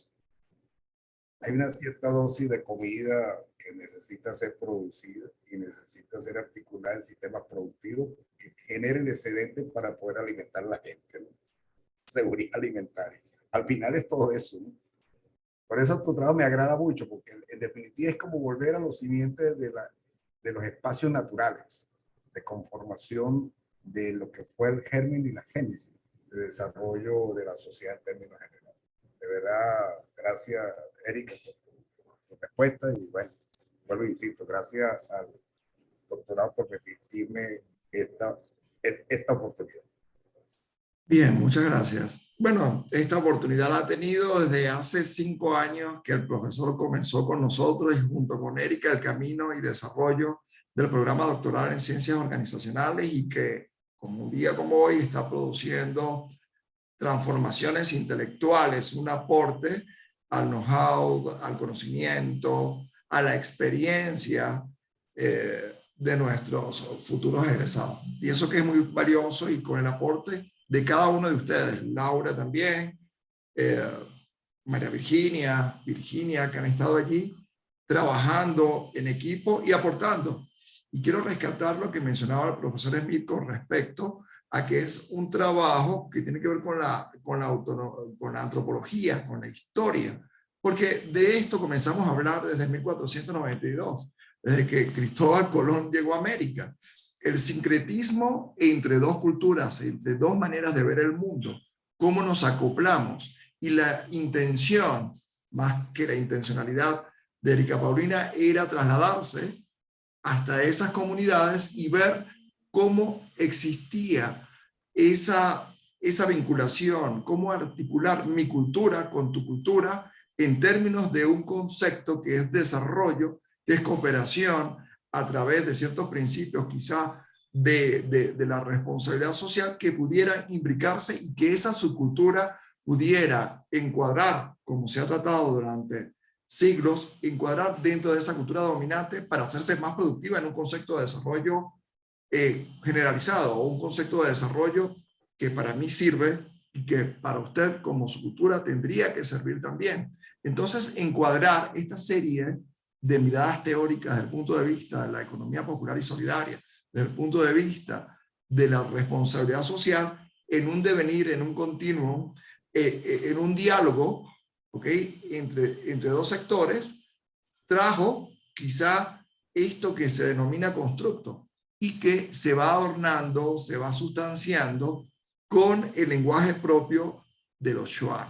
[SPEAKER 4] hay una cierta dosis de comida que necesita ser producida y necesita ser articulada en sistemas productivos que generen excedentes para poder alimentar a la gente, ¿no? Seguridad alimentaria. Al final es todo eso, ¿no? Por eso tu trabajo me agrada mucho, porque en definitiva es como volver a los simientes de los espacios naturales, de conformación de lo que fue el germen y la génesis de desarrollo de la sociedad en términos generales. De verdad, gracias, Erika, por tu respuesta y bueno, vuelvo e insisto, gracias al doctorado por permitirme esta oportunidad.
[SPEAKER 2] Bien, muchas gracias. Bueno, esta oportunidad la ha tenido desde hace 5 años que el profesor comenzó con nosotros y junto con Erika el camino y desarrollo del programa doctoral en ciencias organizacionales y que como un día como hoy está produciendo transformaciones intelectuales, un aporte al know-how, al conocimiento, a la experiencia de nuestros futuros egresados. Pienso que es muy valioso y con el aporte de cada uno de ustedes, Laura también, María Virginia, que han estado allí trabajando en equipo y aportando. Y quiero rescatar lo que mencionaba el profesor Smith con respecto a que es un trabajo que tiene que ver con la antropología, con la historia, porque de esto comenzamos a hablar desde 1492, desde que Cristóbal Colón llegó a América. El sincretismo entre dos culturas, entre dos maneras de ver el mundo, cómo nos acoplamos y la intención, más que la intencionalidad de Erika Paulina, era trasladarse hasta esas comunidades y ver cómo existía esa vinculación, cómo articular mi cultura con tu cultura en términos de un concepto que es desarrollo, que es cooperación a través de ciertos principios quizá de la responsabilidad social que pudieran imbricarse y que esa subcultura pudiera encuadrar, como se ha tratado durante siglos, encuadrar dentro de esa cultura dominante para hacerse más productiva en un concepto de desarrollo generalizado o un concepto de desarrollo que para mí sirve y que para usted como su cultura tendría que servir también. Entonces, encuadrar esta serie de miradas teóricas desde el punto de vista de la economía popular y solidaria, desde el punto de vista de la responsabilidad social, en un devenir, en un continuum, en un diálogo, ¿okay? entre dos sectores, trajo quizá esto que se denomina constructo y que se va adornando, se va sustanciando con el lenguaje propio de los Shuar,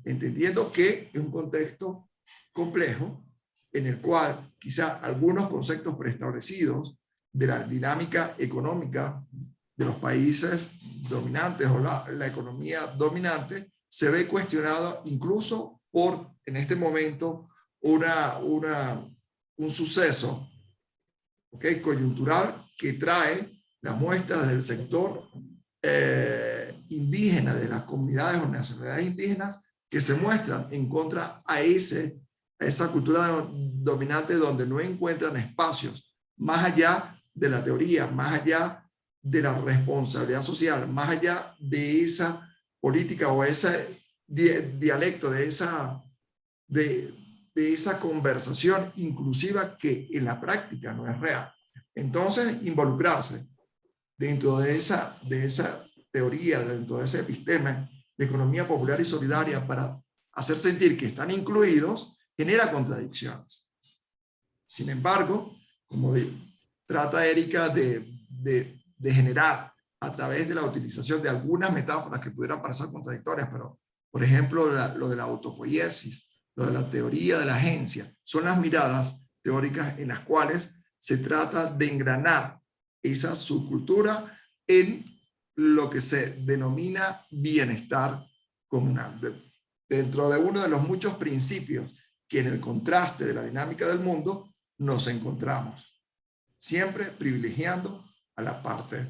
[SPEAKER 2] entendiendo que es un contexto complejo en el cual quizá algunos conceptos preestablecidos de la dinámica económica de los países dominantes o la economía dominante se ve cuestionado incluso por, en este momento, un suceso coyuntural que trae las muestras del sector indígena, de las comunidades o nacionalidades indígenas que se muestran en contra a esa cultura dominante donde no encuentran espacios más allá de la teoría, más allá de la responsabilidad social, más allá de esa política o ese dialecto, de esa conversación inclusiva que en la práctica no es real. Entonces, involucrarse dentro de esa teoría, dentro de ese epistema de economía popular y solidaria para hacer sentir que están incluidos, genera contradicciones. Sin embargo, como trata Erika de generar a través de la utilización de algunas metáforas que pudieran parecer contradictorias, pero por ejemplo lo de la autopoiesis, lo de la teoría de la agencia, son las miradas teóricas en las cuales se trata de engranar esa subcultura en lo que se denomina bienestar comunal. Dentro de uno de los muchos principios que en el contraste de la dinámica del mundo nos encontramos, siempre privilegiando a la parte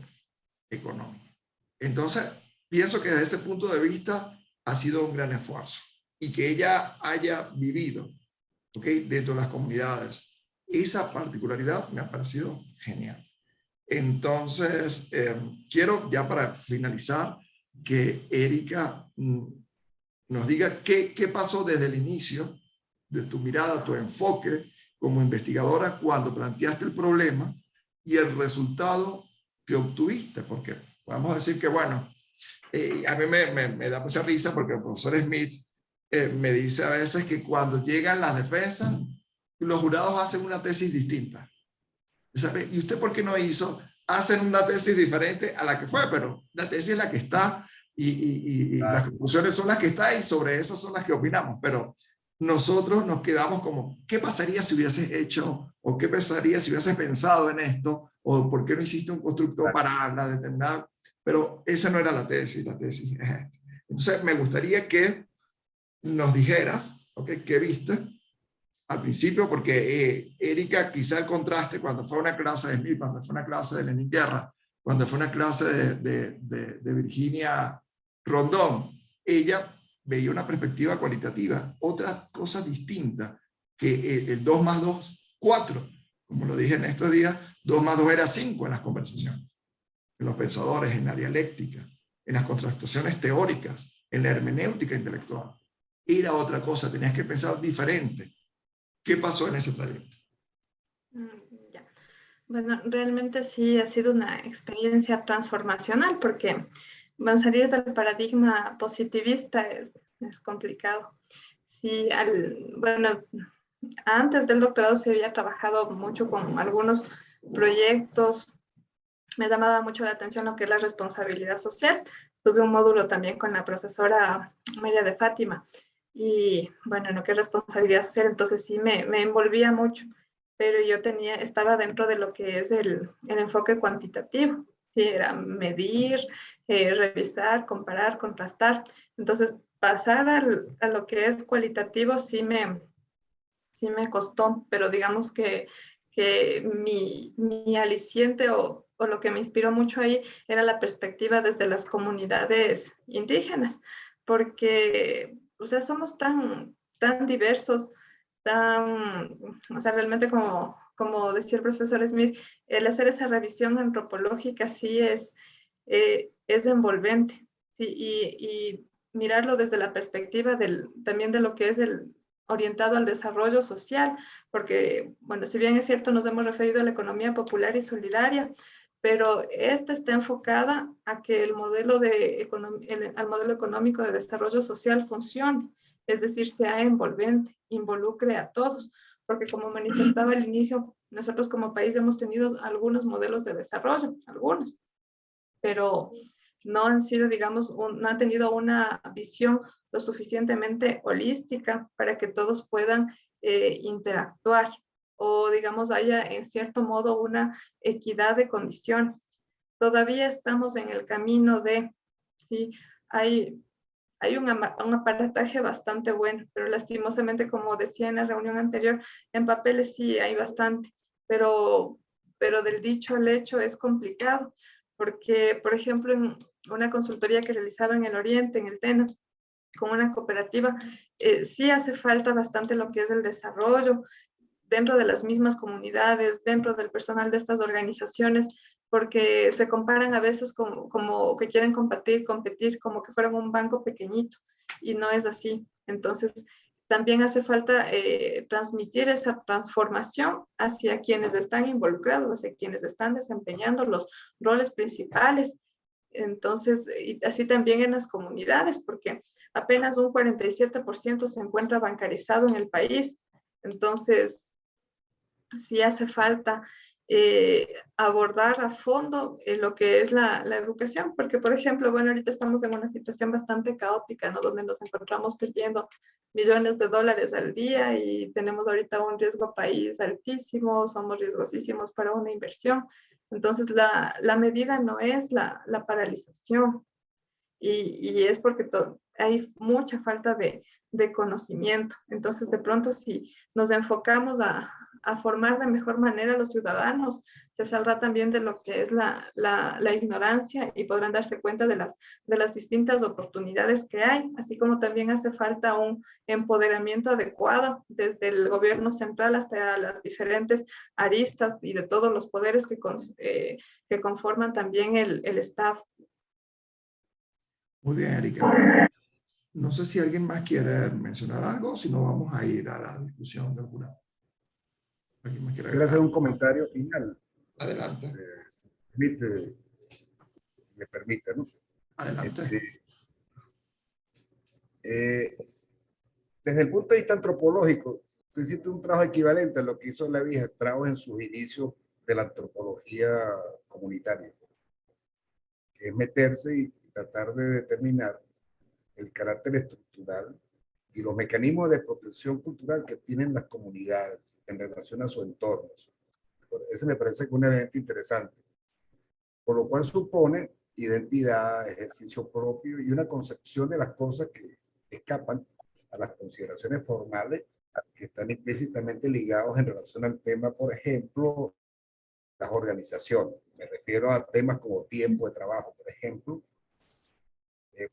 [SPEAKER 2] económica. Entonces, pienso que desde ese punto de vista ha sido un gran esfuerzo y que ella haya vivido, dentro de las comunidades, esa particularidad me ha parecido genial. Entonces, quiero ya para finalizar que Erika nos diga qué pasó desde el inicio de tu mirada, tu enfoque como investigadora cuando planteaste el problema y el resultado que obtuviste, porque podemos decir que, bueno, a mí me da mucha risa porque el profesor Smith me dice a veces que cuando llegan las defensas, los jurados hacen una tesis distinta. ¿Sabe? ¿Y usted por qué no hizo? Hacen una tesis diferente a la que fue, pero la tesis es la que está y las conclusiones son las que están y sobre esas son las que opinamos, pero nosotros nos quedamos como, ¿qué pasaría si hubieses hecho o qué pasaría si hubieses pensado en esto o por qué no hiciste un constructo para la determinada? Pero esa no era la tesis es esta. Entonces me gustaría que nos dijeras, ¿qué viste al principio? Porque Erika, quizá el contraste cuando fue a una clase de Smith, cuando fue a una clase de Lenin Guerra, cuando fue a una clase de Virginia Rondón, ella veía una perspectiva cualitativa, otra cosa distinta, que el 2 más 2, 4, como lo dije en estos días, 2 más 2 era 5 en las conversaciones, en los pensadores, en la dialéctica, en las contrastaciones teóricas, en la hermenéutica intelectual. Era otra cosa, tenías que pensar diferente. ¿Qué pasó en ese trayecto?
[SPEAKER 1] Ya. Bueno, realmente sí ha sido una experiencia transformacional porque salir del paradigma positivista es complicado. Sí, bueno, antes del doctorado se había trabajado mucho con algunos proyectos. Me llamaba mucho la atención lo que es la responsabilidad social. Tuve un módulo también con la profesora María de Fátima. Y bueno, lo que es responsabilidad social, entonces sí me envolvía mucho, pero yo estaba dentro de lo que es el enfoque cuantitativo, ¿sí? Era medir, revisar, comparar, contrastar. Entonces, pasar a lo que es cualitativo sí me costó, pero digamos que mi aliciente o lo que me inspiró mucho ahí era la perspectiva desde las comunidades indígenas, porque o sea, somos tan diversos, o sea, realmente como decía el profesor Smith, el hacer esa revisión antropológica sí es envolvente, ¿sí? Y mirarlo desde la perspectiva también de lo que es orientado al desarrollo social, porque, bueno, si bien es cierto, nos hemos referido a la economía popular y solidaria, pero esta está enfocada a que al modelo económico de desarrollo social funcione, es decir, sea envolvente, involucre a todos, porque como manifestaba al inicio, nosotros como país hemos tenido algunos modelos de desarrollo, algunos, pero no han sido, digamos, no han tenido una visión lo suficientemente holística para que todos puedan interactuar o, digamos, haya en cierto modo una equidad de condiciones. Todavía estamos en el camino sí, hay un aparataje bastante bueno, pero lastimosamente, como decía en la reunión anterior, en papeles sí hay bastante, pero del dicho al hecho es complicado, porque, por ejemplo, en una consultoría que realizaba en el Oriente, en el TENA, con una cooperativa, sí hace falta bastante lo que es el desarrollo dentro de las mismas comunidades, dentro del personal de estas organizaciones, porque se comparan a veces como que quieren competir como que fueran un banco pequeñito, y no es así. Entonces, también hace falta transmitir esa transformación hacia quienes están involucrados, hacia quienes están desempeñando los roles principales. Entonces, y así también en las comunidades, porque apenas un 47% se encuentra bancarizado en el país. Entonces, sí hace falta abordar a fondo lo que es la educación, porque por ejemplo, bueno, ahorita estamos en una situación bastante caótica, ¿no? Donde nos encontramos perdiendo millones de dólares al día y tenemos ahorita un riesgo país altísimo, somos riesgosísimos para una inversión. Entonces, la medida no es la paralización y es porque hay mucha falta de conocimiento. Entonces, de pronto, si nos enfocamos a formar de mejor manera a los ciudadanos, se saldrá también de lo que es la ignorancia y podrán darse cuenta de las distintas oportunidades que hay, así como también hace falta un empoderamiento adecuado desde el gobierno central hasta las diferentes aristas y de todos los poderes que conforman también el Estado.
[SPEAKER 2] Muy bien, Erika. No sé si alguien más quiere mencionar algo, si no vamos a ir a la discusión del jurado. ¿Alguien más quiere
[SPEAKER 4] Quisiera hacer
[SPEAKER 2] agregar?
[SPEAKER 4] un comentario final.
[SPEAKER 2] Adelante.
[SPEAKER 4] Si me permite, ¿no?
[SPEAKER 2] Adelante.
[SPEAKER 4] Desde el punto de vista antropológico, tú hiciste un trabajo equivalente a lo que hizo Levi Strauss en sus inicios de la antropología comunitaria, que es meterse y tratar de determinar el carácter estructural y los mecanismos de protección cultural que tienen las comunidades en relación a su entorno. Ese me parece que es un elemento interesante, por lo cual supone identidad, ejercicio propio y una concepción de las cosas que escapan a las consideraciones formales que están implícitamente ligados en relación al tema, por ejemplo, las organizaciones. Me refiero a temas como tiempo de trabajo, por ejemplo,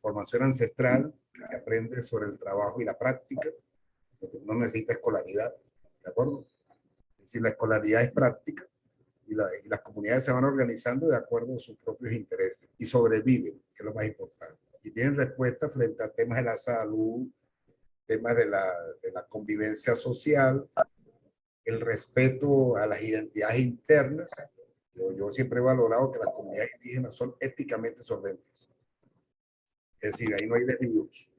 [SPEAKER 4] formación ancestral, que aprende sobre el trabajo y la práctica, porque no necesita escolaridad, ¿de acuerdo? Es decir, la escolaridad es práctica y las comunidades se van organizando de acuerdo a sus propios intereses y sobreviven, que es lo más importante. Y tienen respuesta frente a temas de la salud, temas de la convivencia social, el respeto a las identidades internas. Yo siempre he valorado que las comunidades indígenas son éticamente solventes. Es decir, ahí no hay desvíos.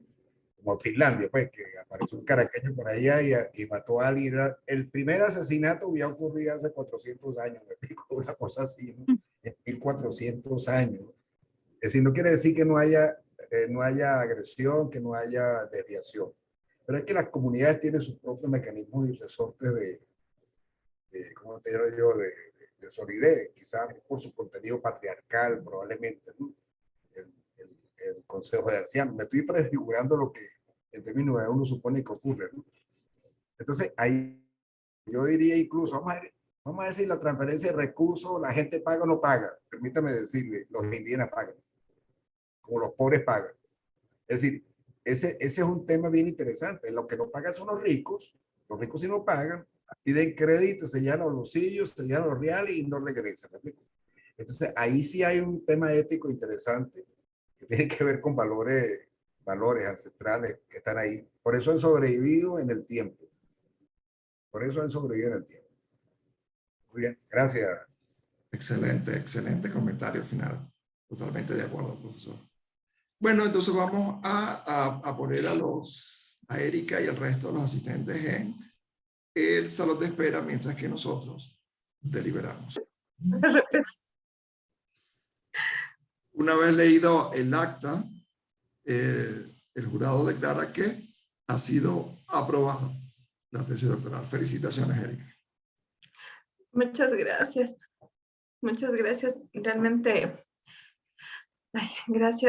[SPEAKER 4] Como Finlandia, pues, que apareció un caraqueño por allá y mató a alguien. El primer asesinato había ocurrido hace 400 años, me explico, una cosa así, ¿no? En 1400 años. Es decir, no quiere decir que no haya agresión, que no haya desviación. Pero es que las comunidades tienen sus propios mecanismos y resortes ¿cómo te digo yo?, de solidez, quizás por su contenido patriarcal, probablemente, ¿no? El consejo de ancianos. Me estoy prefigurando lo que en términos de uno supone que ocurre, ¿no? Entonces, ahí yo diría incluso, vamos a ver si la transferencia de recursos, la gente paga o no paga. Permítame decirle, los indígenas pagan, como los pobres pagan. Es decir, ese es un tema bien interesante. Lo que no pagan son los ricos sí no pagan, piden crédito, se llenan los bolsillos, se llenan los reales y no regresan. Entonces, ahí sí hay un tema ético interesante que tiene que ver con valores ancestrales que están ahí. Por eso han sobrevivido en el tiempo. Muy bien, gracias.
[SPEAKER 2] Excelente comentario final. Totalmente de acuerdo, profesor. Bueno, entonces vamos a poner a Erika y al resto de los asistentes en el salón de espera mientras que nosotros deliberamos. Una vez leído el acta, el jurado declara que ha sido aprobada la tesis doctoral. Felicitaciones, Erika.
[SPEAKER 1] Muchas gracias. Muchas gracias. Realmente, gracias.